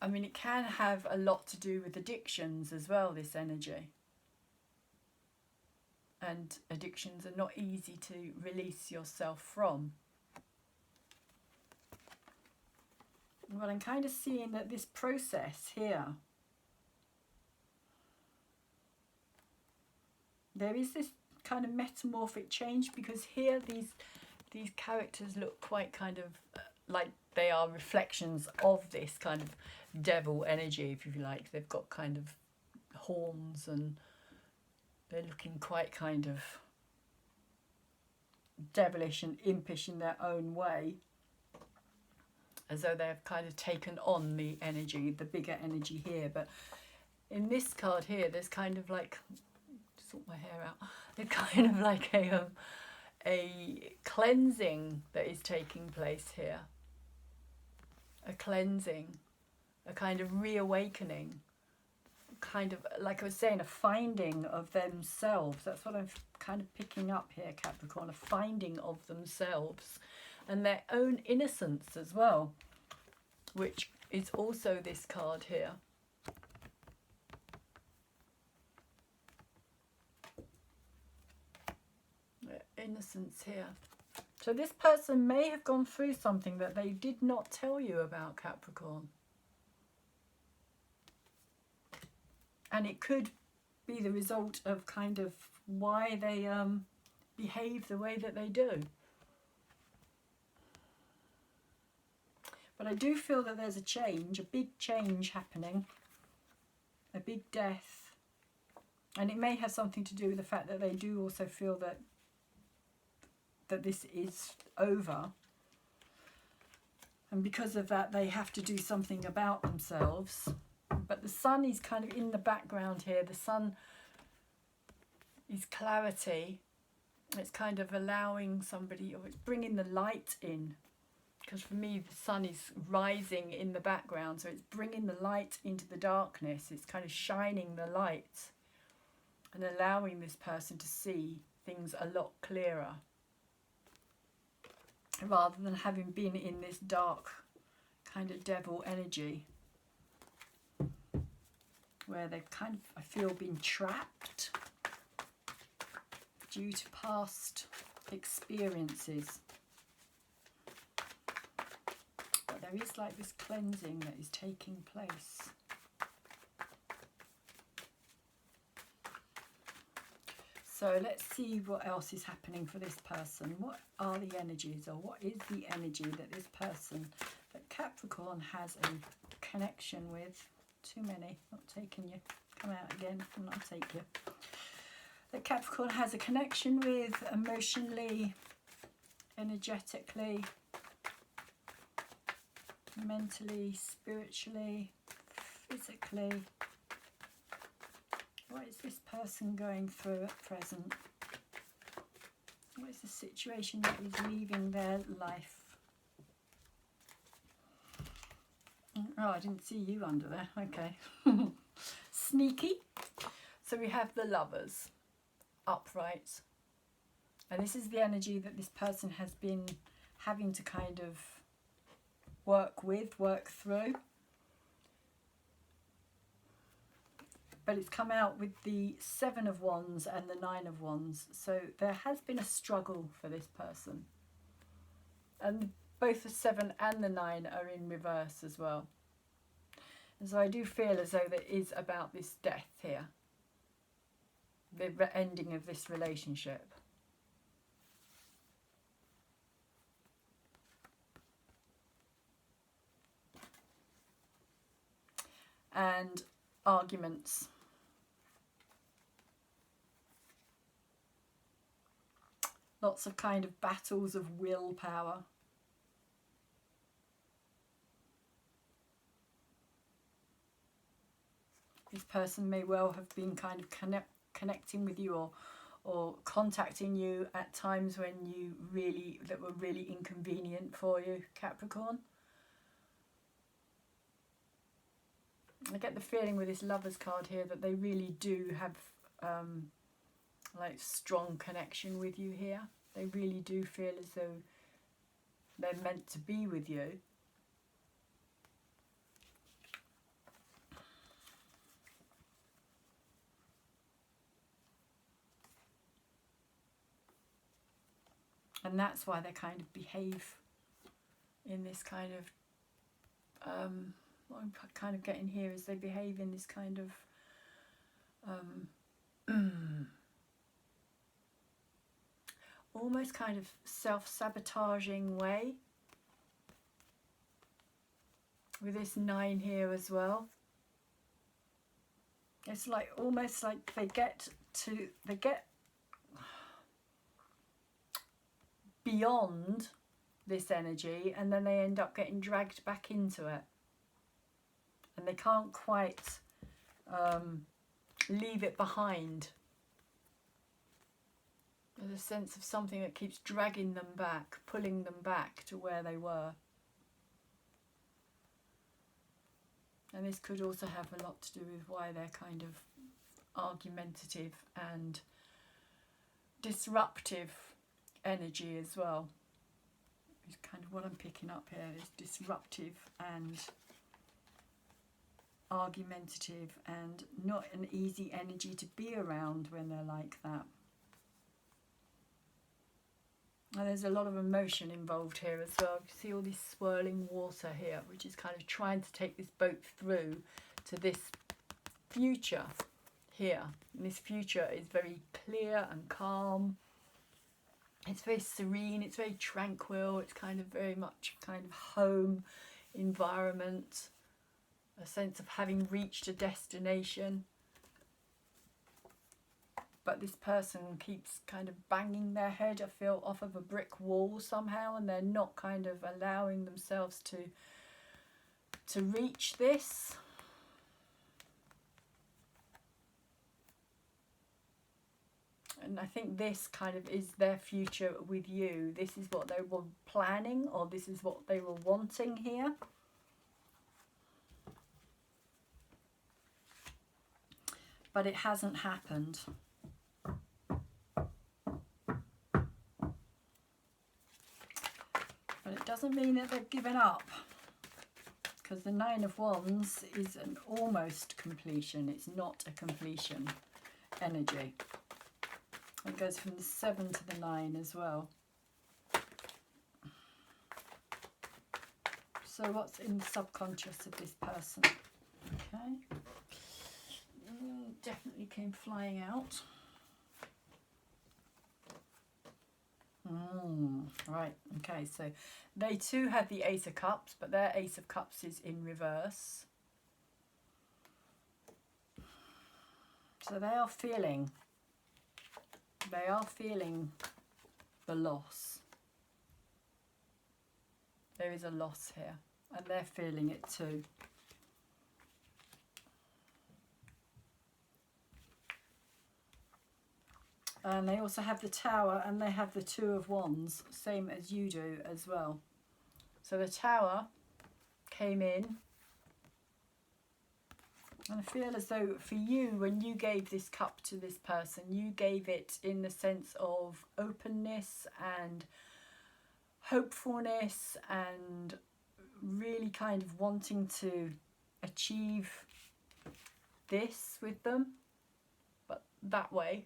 I mean, it can have a lot to do with addictions as well, this energy. And addictions are not easy to release yourself from. But I'm kind of seeing that this process here, there is this kind of metamorphic change, because here these characters look quite kind of like they are reflections of this kind of devil energy, if you like. They've got kind of horns and they're looking quite kind of devilish and impish in their own way, as though they've kind of taken on the energy, the bigger energy here. But in this card here, there's kind of like, sort my hair out, there's kind of like a cleansing that is taking place here. A cleansing, a kind of reawakening, kind of, like I was saying, a finding of themselves. That's what I'm kind of picking up here, Capricorn, a finding of themselves and their own innocence as well, which is also this card here. Innocence here. So this person may have gone through something that they did not tell you about, Capricorn. And it could be the result of kind of why they behave the way that they do. But I do feel that there's a change, a big change happening, a big death. And it may have something to do with the fact that they do also feel that this is over, and because of that they have to do something about themselves. But the sun is kind of in the background here. The sun is clarity. It's kind of allowing somebody, or it's bringing the light in, because for me the sun is rising in the background, so it's bringing the light into the darkness. It's kind of shining the light and allowing this person to see things a lot clearer, rather than having been in this dark kind of devil energy where they've kind of, I feel, been trapped due to past experiences. But there is like this cleansing that is taking place. So let's see what else is happening for this person. What are the energies, or what is the energy that this person, that Capricorn has a connection with? Too many, not taking you. Come out again, I'll not take you. That Capricorn has a connection with emotionally, energetically, mentally, spiritually, physically. What is this person going through at present? What is the situation that is leaving their life? Oh, I didn't see you under there. Okay. Sneaky. So we have the Lovers. upright. And this is the energy that this person has been having to kind of work through. But it's come out with the 7 of Wands and the 9 of Wands. So there has been a struggle for this person. And both the 7 and the 9 are in reverse as well. And so I do feel as though there is about this death here. The ending of this relationship. And arguments. Lots of kind of battles of willpower. This person may well have been kind of connecting with you or contacting you at times when that were really inconvenient for you, Capricorn. I get the feeling with this Lovers card here that they really do have like strong connection with you here. They really do feel as though they're meant to be with you. And that's why they kind of behave in this kind of what I'm kind of getting here is they behave in this kind of almost kind of self-sabotaging way. With this 9 here as well. It's like almost like they get beyond this energy and then they end up getting dragged back into it. And they can't quite leave it behind. There's a sense of something that keeps dragging them back, pulling them back to where they were. And this could also have a lot to do with why they're kind of argumentative and disruptive energy as well. It's kind of what I'm picking up here is disruptive and argumentative and not an easy energy to be around when they're like that. And there's a lot of emotion involved here as well. You see all this swirling water here, which is kind of trying to take this boat through to this future here. And this future is very clear and calm. It's very serene, it's very tranquil, it's kind of very much kind of home environment. A sense of having reached a destination. But this person keeps kind of banging their head, I feel, off of a brick wall somehow, and they're not kind of allowing themselves to reach this. And I think this kind of is their future with you. This is what they were planning, or this is what they were wanting here. But it hasn't happened. But it doesn't mean that they've given up. Because the 9 of Wands is an almost completion. It's not a completion energy. It goes from the 7 to the 9 as well. So what's in the subconscious of this person? Okay. Definitely came flying out. Right, okay, so they too have the Ace of Cups, but their Ace of Cups is in reverse. So they are feeling the loss. There is a loss here, and they're feeling it too. And they also have the Tower, and they have the 2 of Wands, same as you do as well. So the Tower came in And I feel as though for you, when you gave this cup to this person, you gave it in the sense of openness and hopefulness and really kind of wanting to achieve this with them, but that way.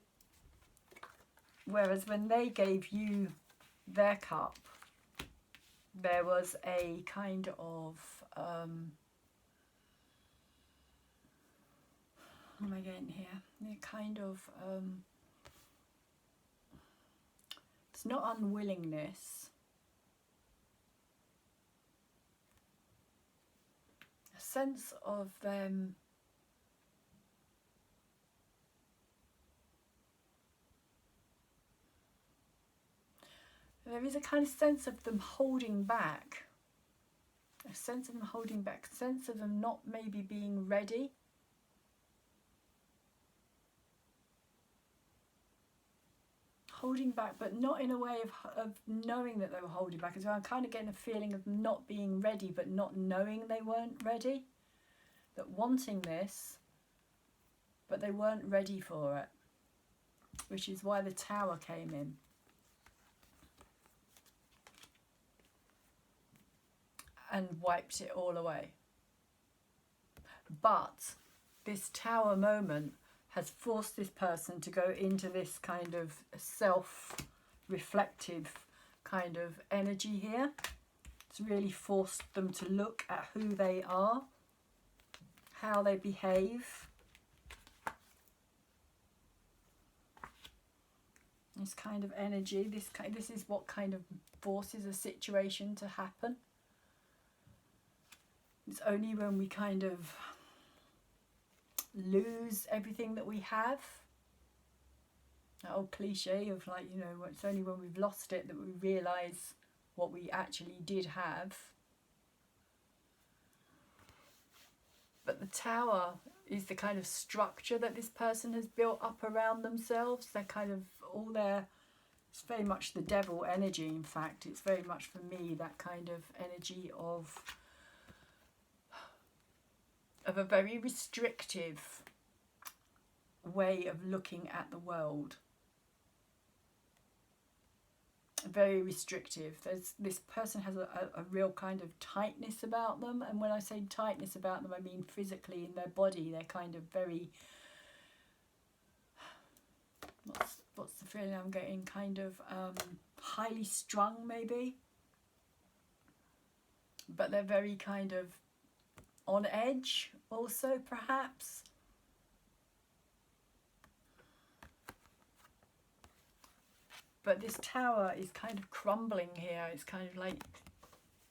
Whereas when they gave you their cup, there was a kind of what am I getting here? A kind of it's not unwillingness, a sense of them there is a kind of sense of them holding back, a sense of them holding back, a sense of them not maybe being ready. Holding back, but not in a way of knowing that they were holding back as well. I'm kind of getting a feeling of not being ready, but not knowing they weren't ready. That wanting this, but they weren't ready for it. Which is why the Tower came in. And wiped it all away. But this Tower moment has forced this person to go into this kind of self-reflective kind of energy here. It's really forced them to look at who they are, how they behave. This kind of energy, this is what kind of forces a situation to happen. It's only when we kind of lose everything that we have, that old cliche of like, you know, it's only when we've lost it that we realise what we actually did have. But the Tower is the kind of structure that this person has built up around themselves. They're kind of all their, it's very much the devil energy. In fact, it's very much for me that kind of energy of a very restrictive way of looking at the world. Very restrictive. This person has a real kind of tightness about them, and when I say tightness about them, I mean physically in their body. They're kind of very, what's the feeling I'm getting, kind of highly strung maybe, but they're very kind of on edge also, perhaps. But this Tower is kind of crumbling here. It's kind of like,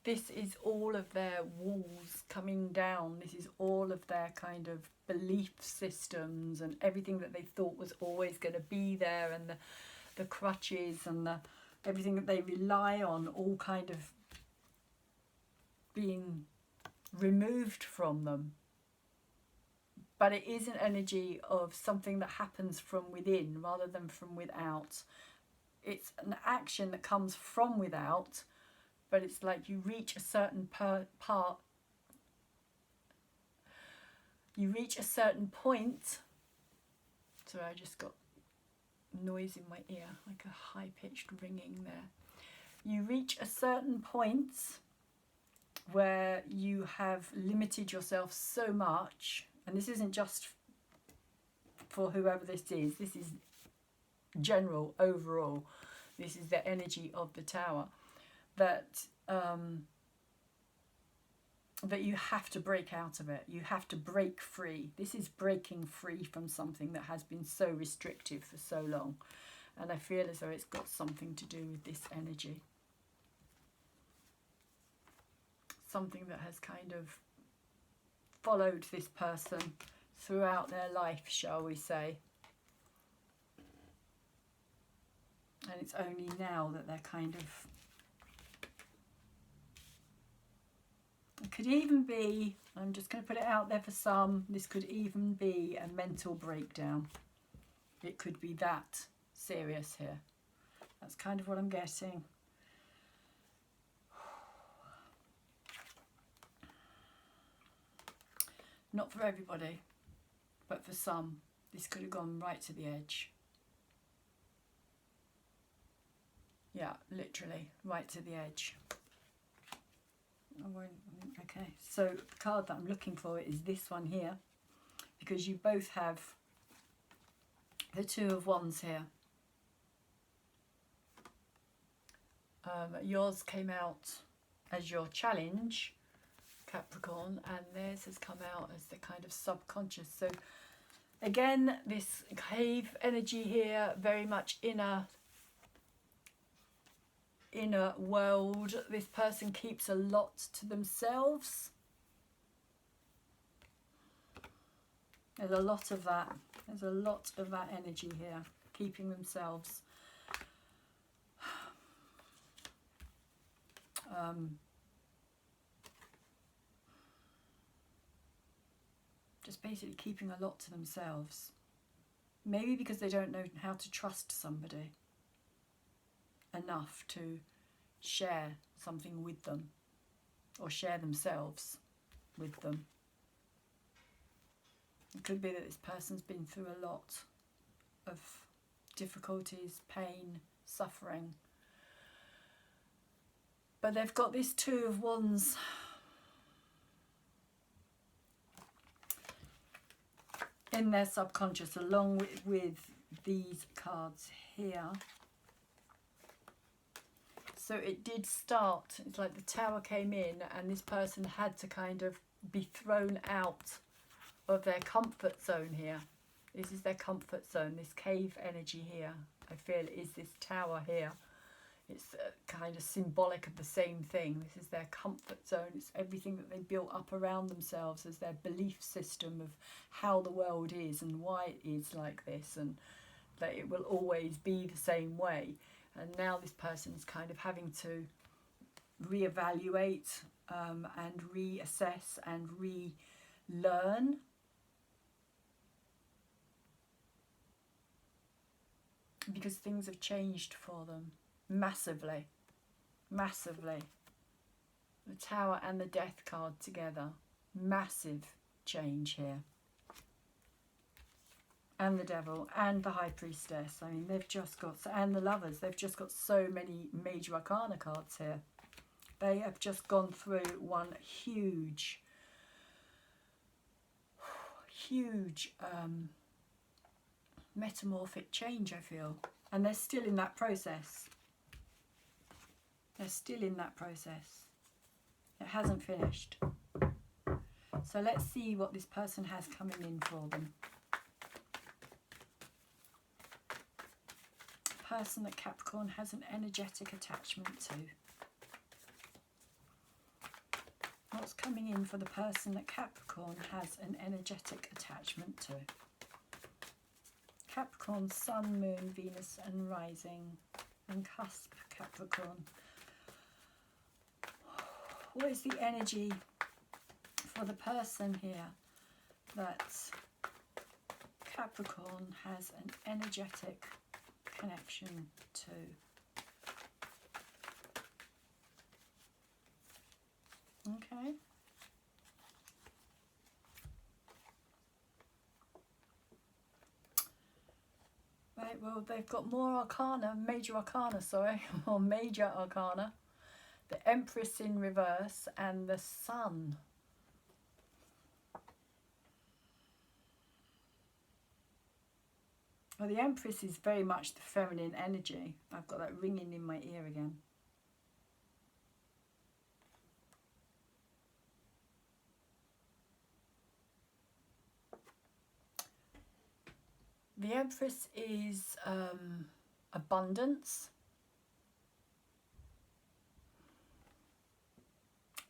this is all of their walls coming down. This is all of their kind of belief systems and everything that they thought was always going to be there, and the crutches and everything that they rely on, all kind of being removed from them. But it is an energy of something that happens from within rather than from without. It's an action that comes from without, but it's like you reach a certain part, you reach a certain point. Sorry, I just got noise in my ear, like a high-pitched ringing there. You reach a certain point where you have limited yourself so much, and this isn't just for whoever this is general, overall, this is the energy of the Tower, that that you have to break out of it. You have to break free. This is breaking free from something that has been so restrictive for so long, and I feel as though it's got something to do with this energy. Something that has kind of followed this person throughout their life, shall we say. And it's only now that they're kind of... It could even be, I'm just going to put it out there for some, this could even be a mental breakdown. It could be that serious here. That's kind of what I'm getting. Not for everybody. But for some, this could have gone right to the edge. Yeah, literally, right to the edge. Okay, so the card that I'm looking for is this one here, because you both have the Two of Wands here. Yours came out as your challenge, Capricorn, and theirs has come out as the kind of subconscious. So again, this cave energy here, very much inner world. This person keeps a lot to themselves. There's a lot of that. There's a lot of that energy here, keeping themselves. Just basically keeping a lot to themselves. Maybe because they don't know how to trust somebody enough to share something with them, or share themselves with them. It could be that this person's been through a lot of difficulties, pain, suffering. But they've got this Two of Wands in their subconscious, along with these cards here. So it did start, it's like the Tower came in and this person had to kind of be thrown out of their comfort zone here. This is their comfort zone, this cave energy here. I feel is this Tower here. It's kind of symbolic of the same thing. This is their comfort zone. It's everything that they built up around themselves as their belief system of how the world is and why it is like this, and that it will always be the same way. And now this person's kind of having to reevaluate and reassess and relearn. Because things have changed for them massively, massively. The Tower and the Death card together, massive change here. And the Devil and the High Priestess. I mean, they've just got, and the Lovers, they've just got so many major arcana cards here. They have just gone through one huge metamorphic change, I feel. And they're still in that process. They're still in that process. It hasn't finished. So let's see what this person has coming in for them. Person that Capricorn has an energetic attachment to. What's coming in for the person that Capricorn has an energetic attachment to? Capricorn, Sun, Moon, Venus and Rising and Cusp Capricorn. What is the energy for the person here that Capricorn has an energetic connection to? Okay. Right, well, they've got more arcana, major arcana, sorry, or major arcana. The Empress in reverse and the Sun. Well, the Empress is very much the feminine energy. I've got that ringing in my ear again. The Empress is abundance,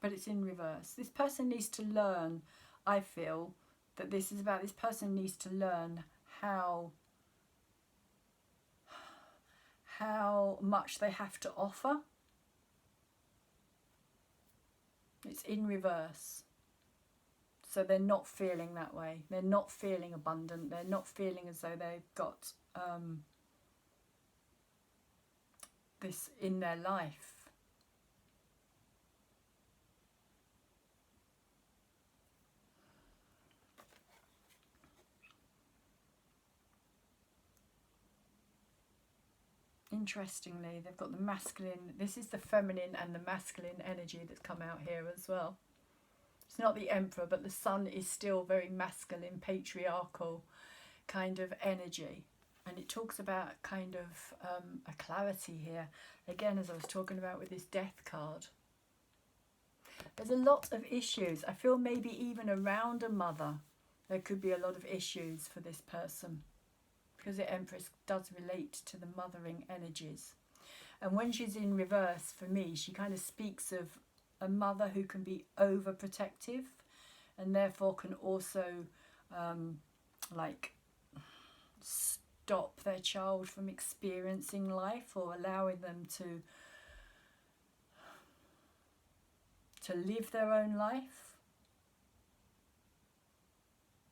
but it's in reverse. This person needs to learn, I feel, that this is about this person needs to learn how much they have to offer. It's in reverse. So they're not feeling that way. They're not feeling abundant. They're not feeling as though they've got this in their life. interestingly, they've got the masculine. This is the feminine and the masculine energy that's come out here as well. It's not the Emperor, but the Sun is still very masculine, patriarchal kind of energy. And it talks about kind of a clarity here. Again, as I was talking about with this Death card. There's a lot of issues. I feel maybe even around a mother, there could be a lot of issues for this person. Because the Empress does relate to the mothering energies. And when she's in reverse, for me, she kind of speaks of a mother who can be overprotective and therefore can also like stop their child from experiencing life or allowing them to live their own life.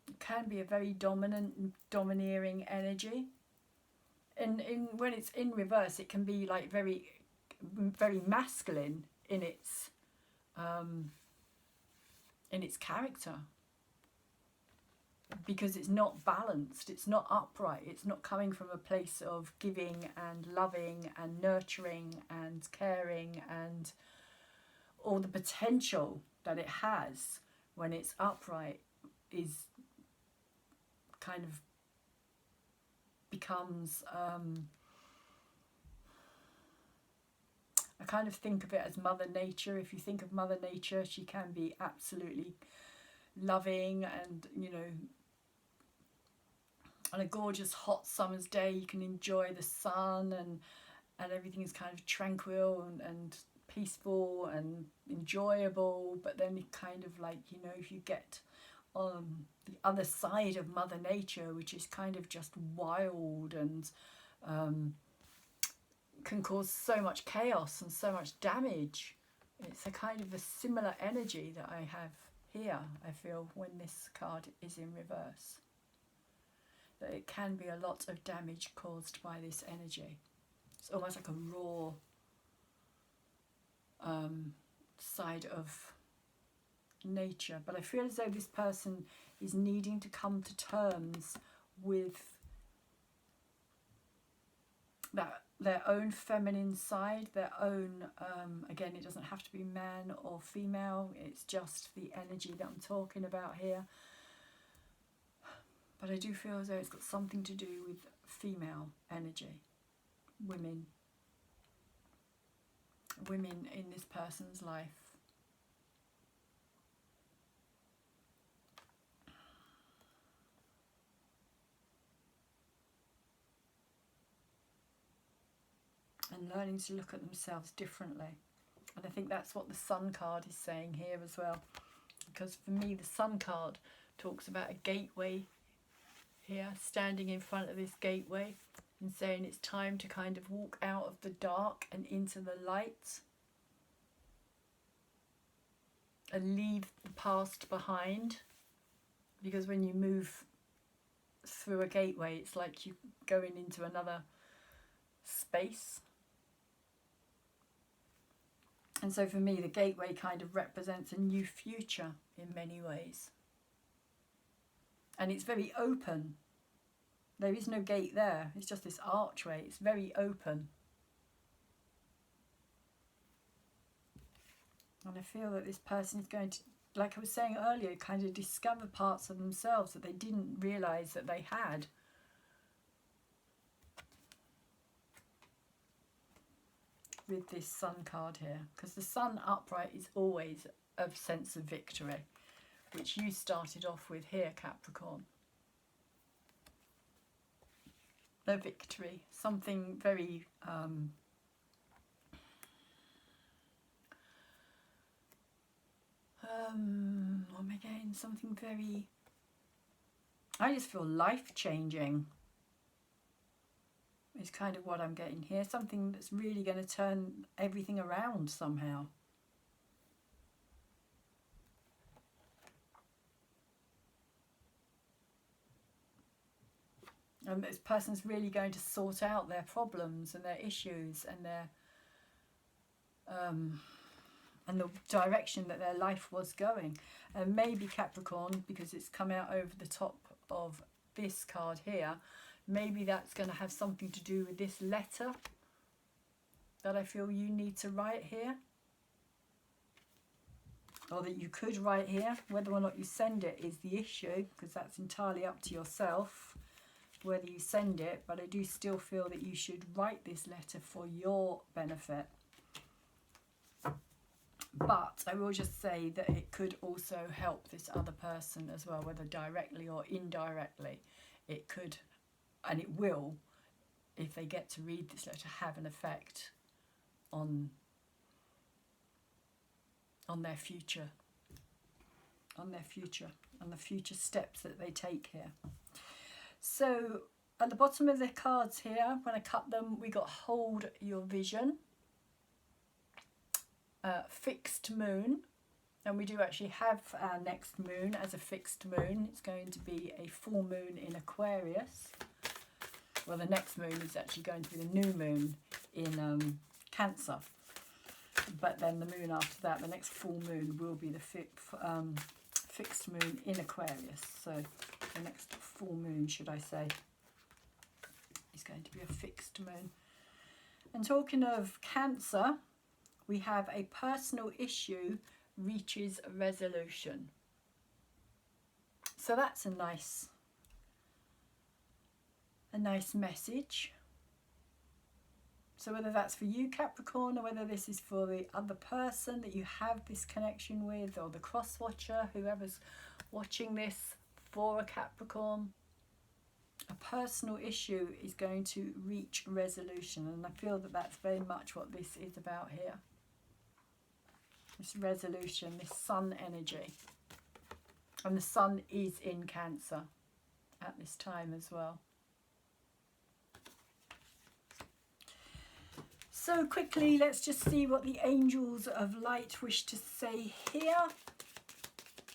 It can be a very dominant and domineering energy. And when it's in reverse, it can be like very masculine in its character, because it's not balanced, it's not upright, it's not coming from a place of giving and loving and nurturing and caring and all the potential that it has when it's upright is kind of becomes I kind of think of it as Mother Nature. If you think of Mother Nature, she can be absolutely loving, and you know, on a gorgeous hot summer's day you can enjoy the sun and everything is kind of tranquil and peaceful and enjoyable. But then it kind of like, you know, if you get on the other side of Mother Nature, which is kind of just wild and can cause so much chaos and so much damage. It's a kind of a similar energy that I have here, I feel, when this card is in reverse. That it can be a lot of damage caused by this energy. It's almost like a raw side of nature. But I feel as though this person is needing to come to terms with that, their own feminine side, their own, again, it doesn't have to be man or female, it's just the energy that I'm talking about here. But I do feel as though it's got something to do with female energy, women in this person's life. And learning to look at themselves differently. And I think that's what the Sun card is saying here as well. Because for me, the Sun card talks about a gateway here, standing in front of this gateway and saying it's time to kind of walk out of the dark and into the light. And leave the past behind. Because when you move through a gateway, it's like you're going into another space. And so for me, the gateway kind of represents a new future in many ways. And it's very open. There is no gate there. It's just this archway. It's very open. And I feel that this person is going to, like I was saying earlier, kind of discover parts of themselves that they didn't realise that they had. With this Sun card here, because the Sun upright is always a sense of victory, which you started off with here, Capricorn. A victory, something very again, something very, I just feel life-changing. Is kind of what I'm getting here. Something that's really going to turn everything around somehow. And this person's really going to sort out their problems and their issues and their and the direction that their life was going. And maybe Capricorn, because it's come out over the top of this card here, maybe that's going to have something to do with this letter that I feel you need to write here, or that you could write here. Whether or not you send it is the issue, because that's entirely up to yourself whether you send it, but I do still feel that you should write this letter for your benefit. But I will just say that it could also help this other person as well, whether directly or indirectly. It could, and it will, if they get to read this letter, have an effect on their future, on the future steps that they take here. So at the bottom of the cards here, when I cut them, we got hold your vision, fixed moon, and we do actually have our next moon as a fixed moon. It's going to be a full moon in Aquarius. Well, the next moon is actually going to be the new moon in Cancer. But then the moon after that, the next full moon, will be the fixed moon in Aquarius. So the next full moon, should I say, is going to be a fixed moon. And talking of Cancer, we have a personal issue reaches a resolution. So that's a nice message. So whether that's for you, Capricorn, or whether this is for the other person that you have this connection with, or the cross-watcher, whoever's watching this for a Capricorn, a personal issue is going to reach resolution. And I feel that that's very much what this is about here. This resolution, this sun energy. And the sun is in Cancer at this time as well. So quickly, let's just see what the angels of light wish to say here.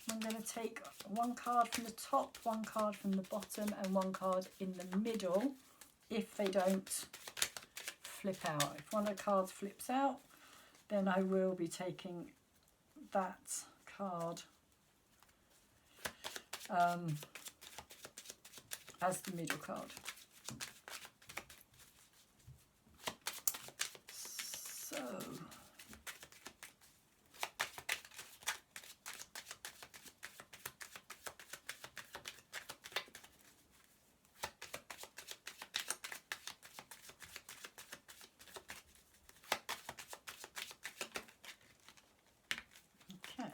I'm going to take one card from the top, one card from the bottom, and one card in the middle, if they don't flip out. If one of the cards flips out, then I will be taking that card as the middle card. So okay.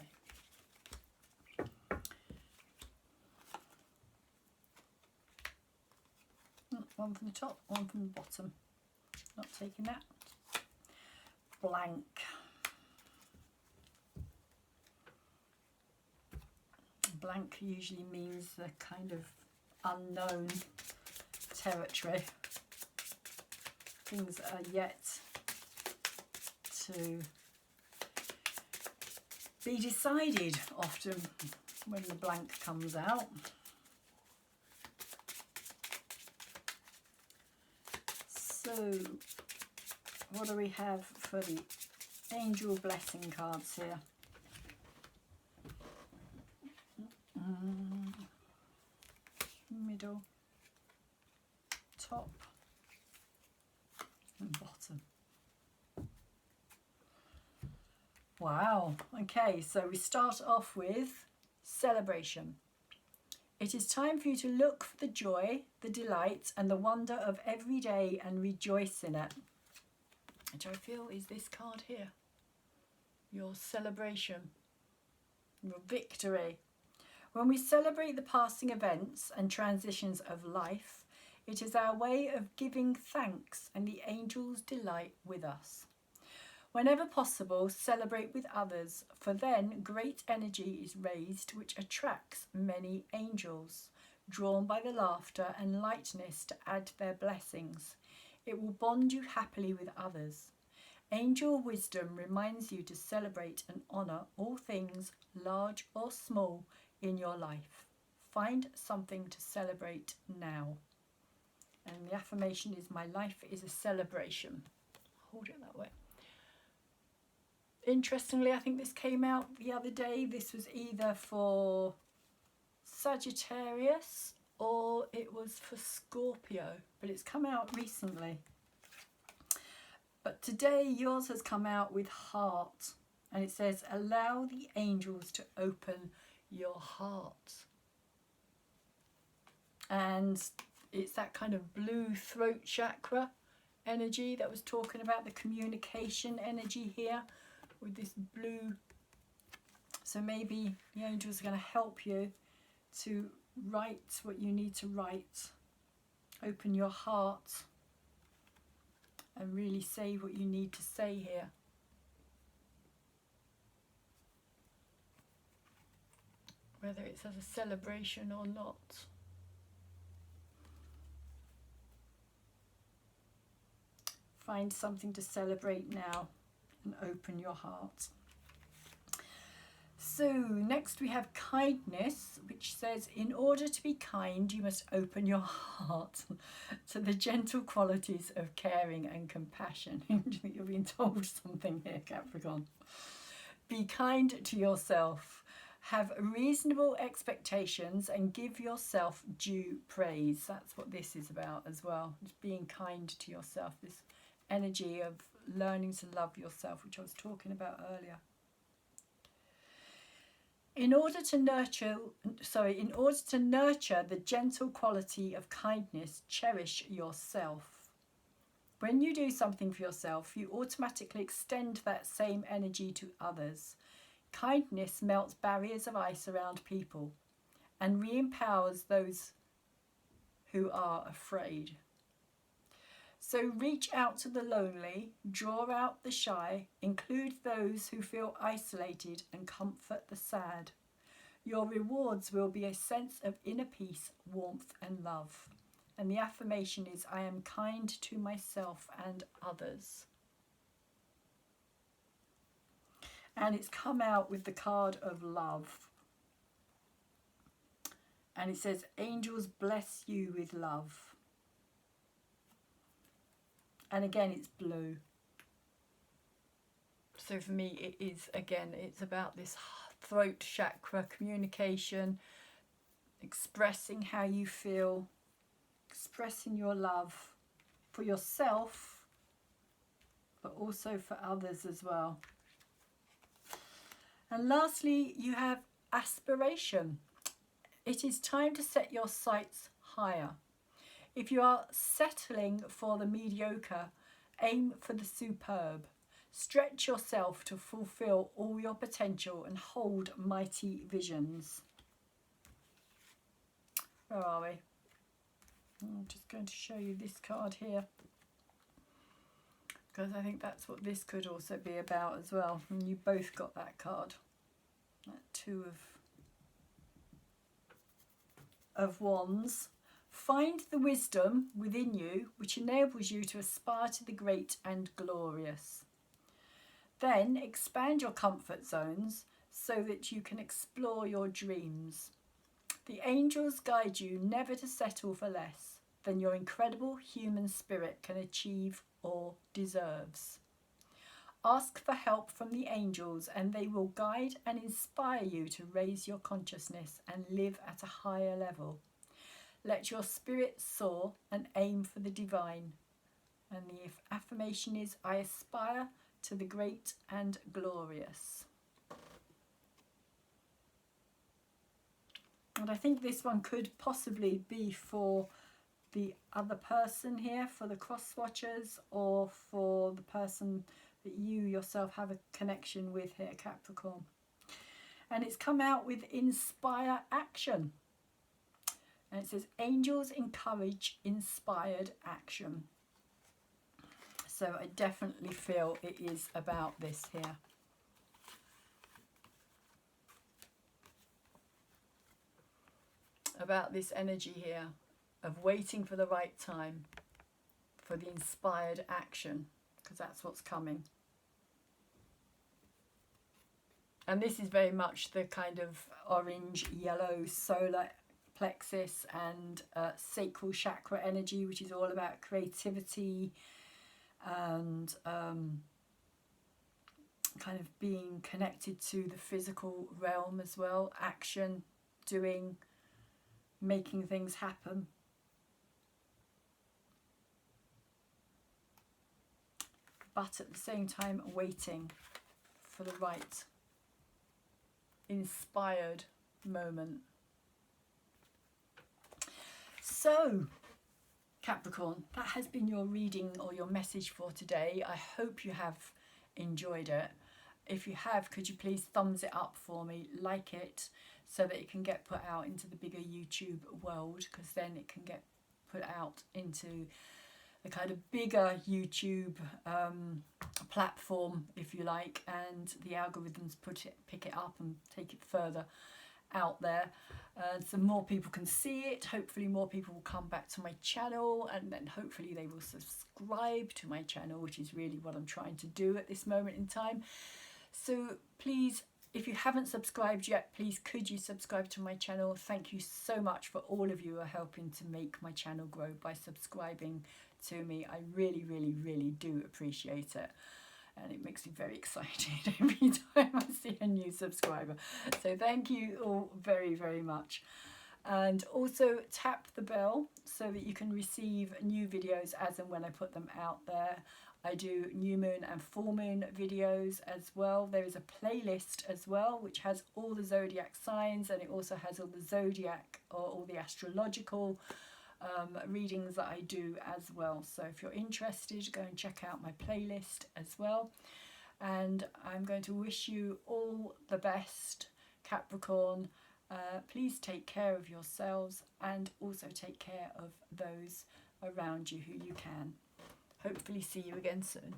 One from the top, one from the bottom. Not taking that. Blank. Blank usually means the kind of unknown territory. Things are yet to be decided often when the blank comes out. So what do we have for the angel blessing cards here? Middle, top, and bottom. Wow. Okay, so we start off with celebration. It is time for you to look for the joy, the delight, and the wonder of every day and rejoice in it. Which I feel is this card here. Your celebration, your victory. When we celebrate the passing events and transitions of life, it is our way of giving thanks, and the angels delight with us. Whenever possible, celebrate with others, for then great energy is raised which attracts many angels, drawn by the laughter and lightness to add their blessings. It will bond you happily with others. Angel wisdom reminds you to celebrate and honour all things, large or small, in your life. Find something to celebrate now. And the affirmation is, my life is a celebration. Hold it that way. Interestingly, I think this came out the other day. This was either for Sagittarius or it was for Scorpio, but it's come out recently. But today yours has come out with heart, and it says allow the angels to open your heart. And it's that kind of blue throat chakra energy that was talking about, the communication energy here with this blue. So maybe the angels are going to help you to write what you need to write. Open your heart and really say what you need to say here. Whether it's as a celebration or not. Find something to celebrate now and open your heart. So next we have kindness, which says in order to be kind you must open your heart to the gentle qualities of caring and compassion. You're being told something here, Capricorn. Be kind to yourself. Have reasonable expectations and give yourself due praise. That's what this is about as well. Just being kind to yourself. This energy of learning to love yourself, which I was talking about earlier. In order to nurture the gentle quality of kindness, cherish yourself. When you do something for yourself, you automatically extend that same energy to others. Kindness melts barriers of ice around people and re-empowers those who are afraid. So reach out to the lonely, draw out the shy, include those who feel isolated and comfort the sad. Your rewards will be a sense of inner peace, warmth and love. And the affirmation is, I am kind to myself and others. And it's come out with the card of love. And it says, angels bless you with love. And again, it's blue. So for me, it is, again, it's about this throat chakra, communication, expressing how you feel, expressing your love for yourself, but also for others as well. And lastly, you have aspiration. It is time to set your sights higher. If you are settling for the mediocre, aim for the superb. Stretch yourself to fulfill all your potential and hold mighty visions. Where are we? I'm just going to show you this card here, because I think that's what this could also be about as well. And you both got that card. That Two of Wands. Find the wisdom within you which enables you to aspire to the great and glorious. Then expand your comfort zones so that you can explore your dreams. The angels guide you never to settle for less than your incredible human spirit can achieve or deserves. Ask for help from the angels and they will guide and inspire you to raise your consciousness and live at a higher level. Let your spirit soar and aim for the divine. And the affirmation is, I aspire to the great and glorious. And I think this one could possibly be for the other person here, for the cross watchers, or for the person that you yourself have a connection with here, Capricorn. And it's come out with inspire action. And it says, angels encourage inspired action. So I definitely feel it is about this here. About this energy here of waiting for the right time for the inspired action, because that's what's coming. And this is very much the kind of orange, yellow, solar plexus and sacral chakra energy, which is all about creativity and kind of being connected to the physical realm as well. Action, doing, making things happen. but at the same time waiting for the right inspired moment. So, Capricorn, that has been your reading or your message for today. I hope you have enjoyed it. If you have, could you please thumbs it up for me, like it, so that it can get put out into the bigger YouTube world, because then it can get put out into the kind of bigger YouTube platform, if you like, and the algorithms pick it up and take it further out there, so more people can see it. Hopefully more people will come back to my channel, and then hopefully they will subscribe to my channel, which is really what I'm trying to do at this moment in time. So please, if you haven't subscribed yet, please could you subscribe to my channel. Thank you so much for all of you who are helping to make my channel grow by subscribing to me. I really, really, really do appreciate it. And it makes me very excited every time I see a new subscriber. So thank you all very, very much. And also tap the bell so that you can receive new videos as and when I put them out there. I do new moon and full moon videos as well. There is a playlist as well which has all the zodiac signs, and it also has all the zodiac or all the astrological readings that I do as well. So if you're interested, go and check out my playlist as well. And I'm going to wish you all the best, Capricorn. Please take care of yourselves and also take care of those around you who you can. Hopefully see you again soon.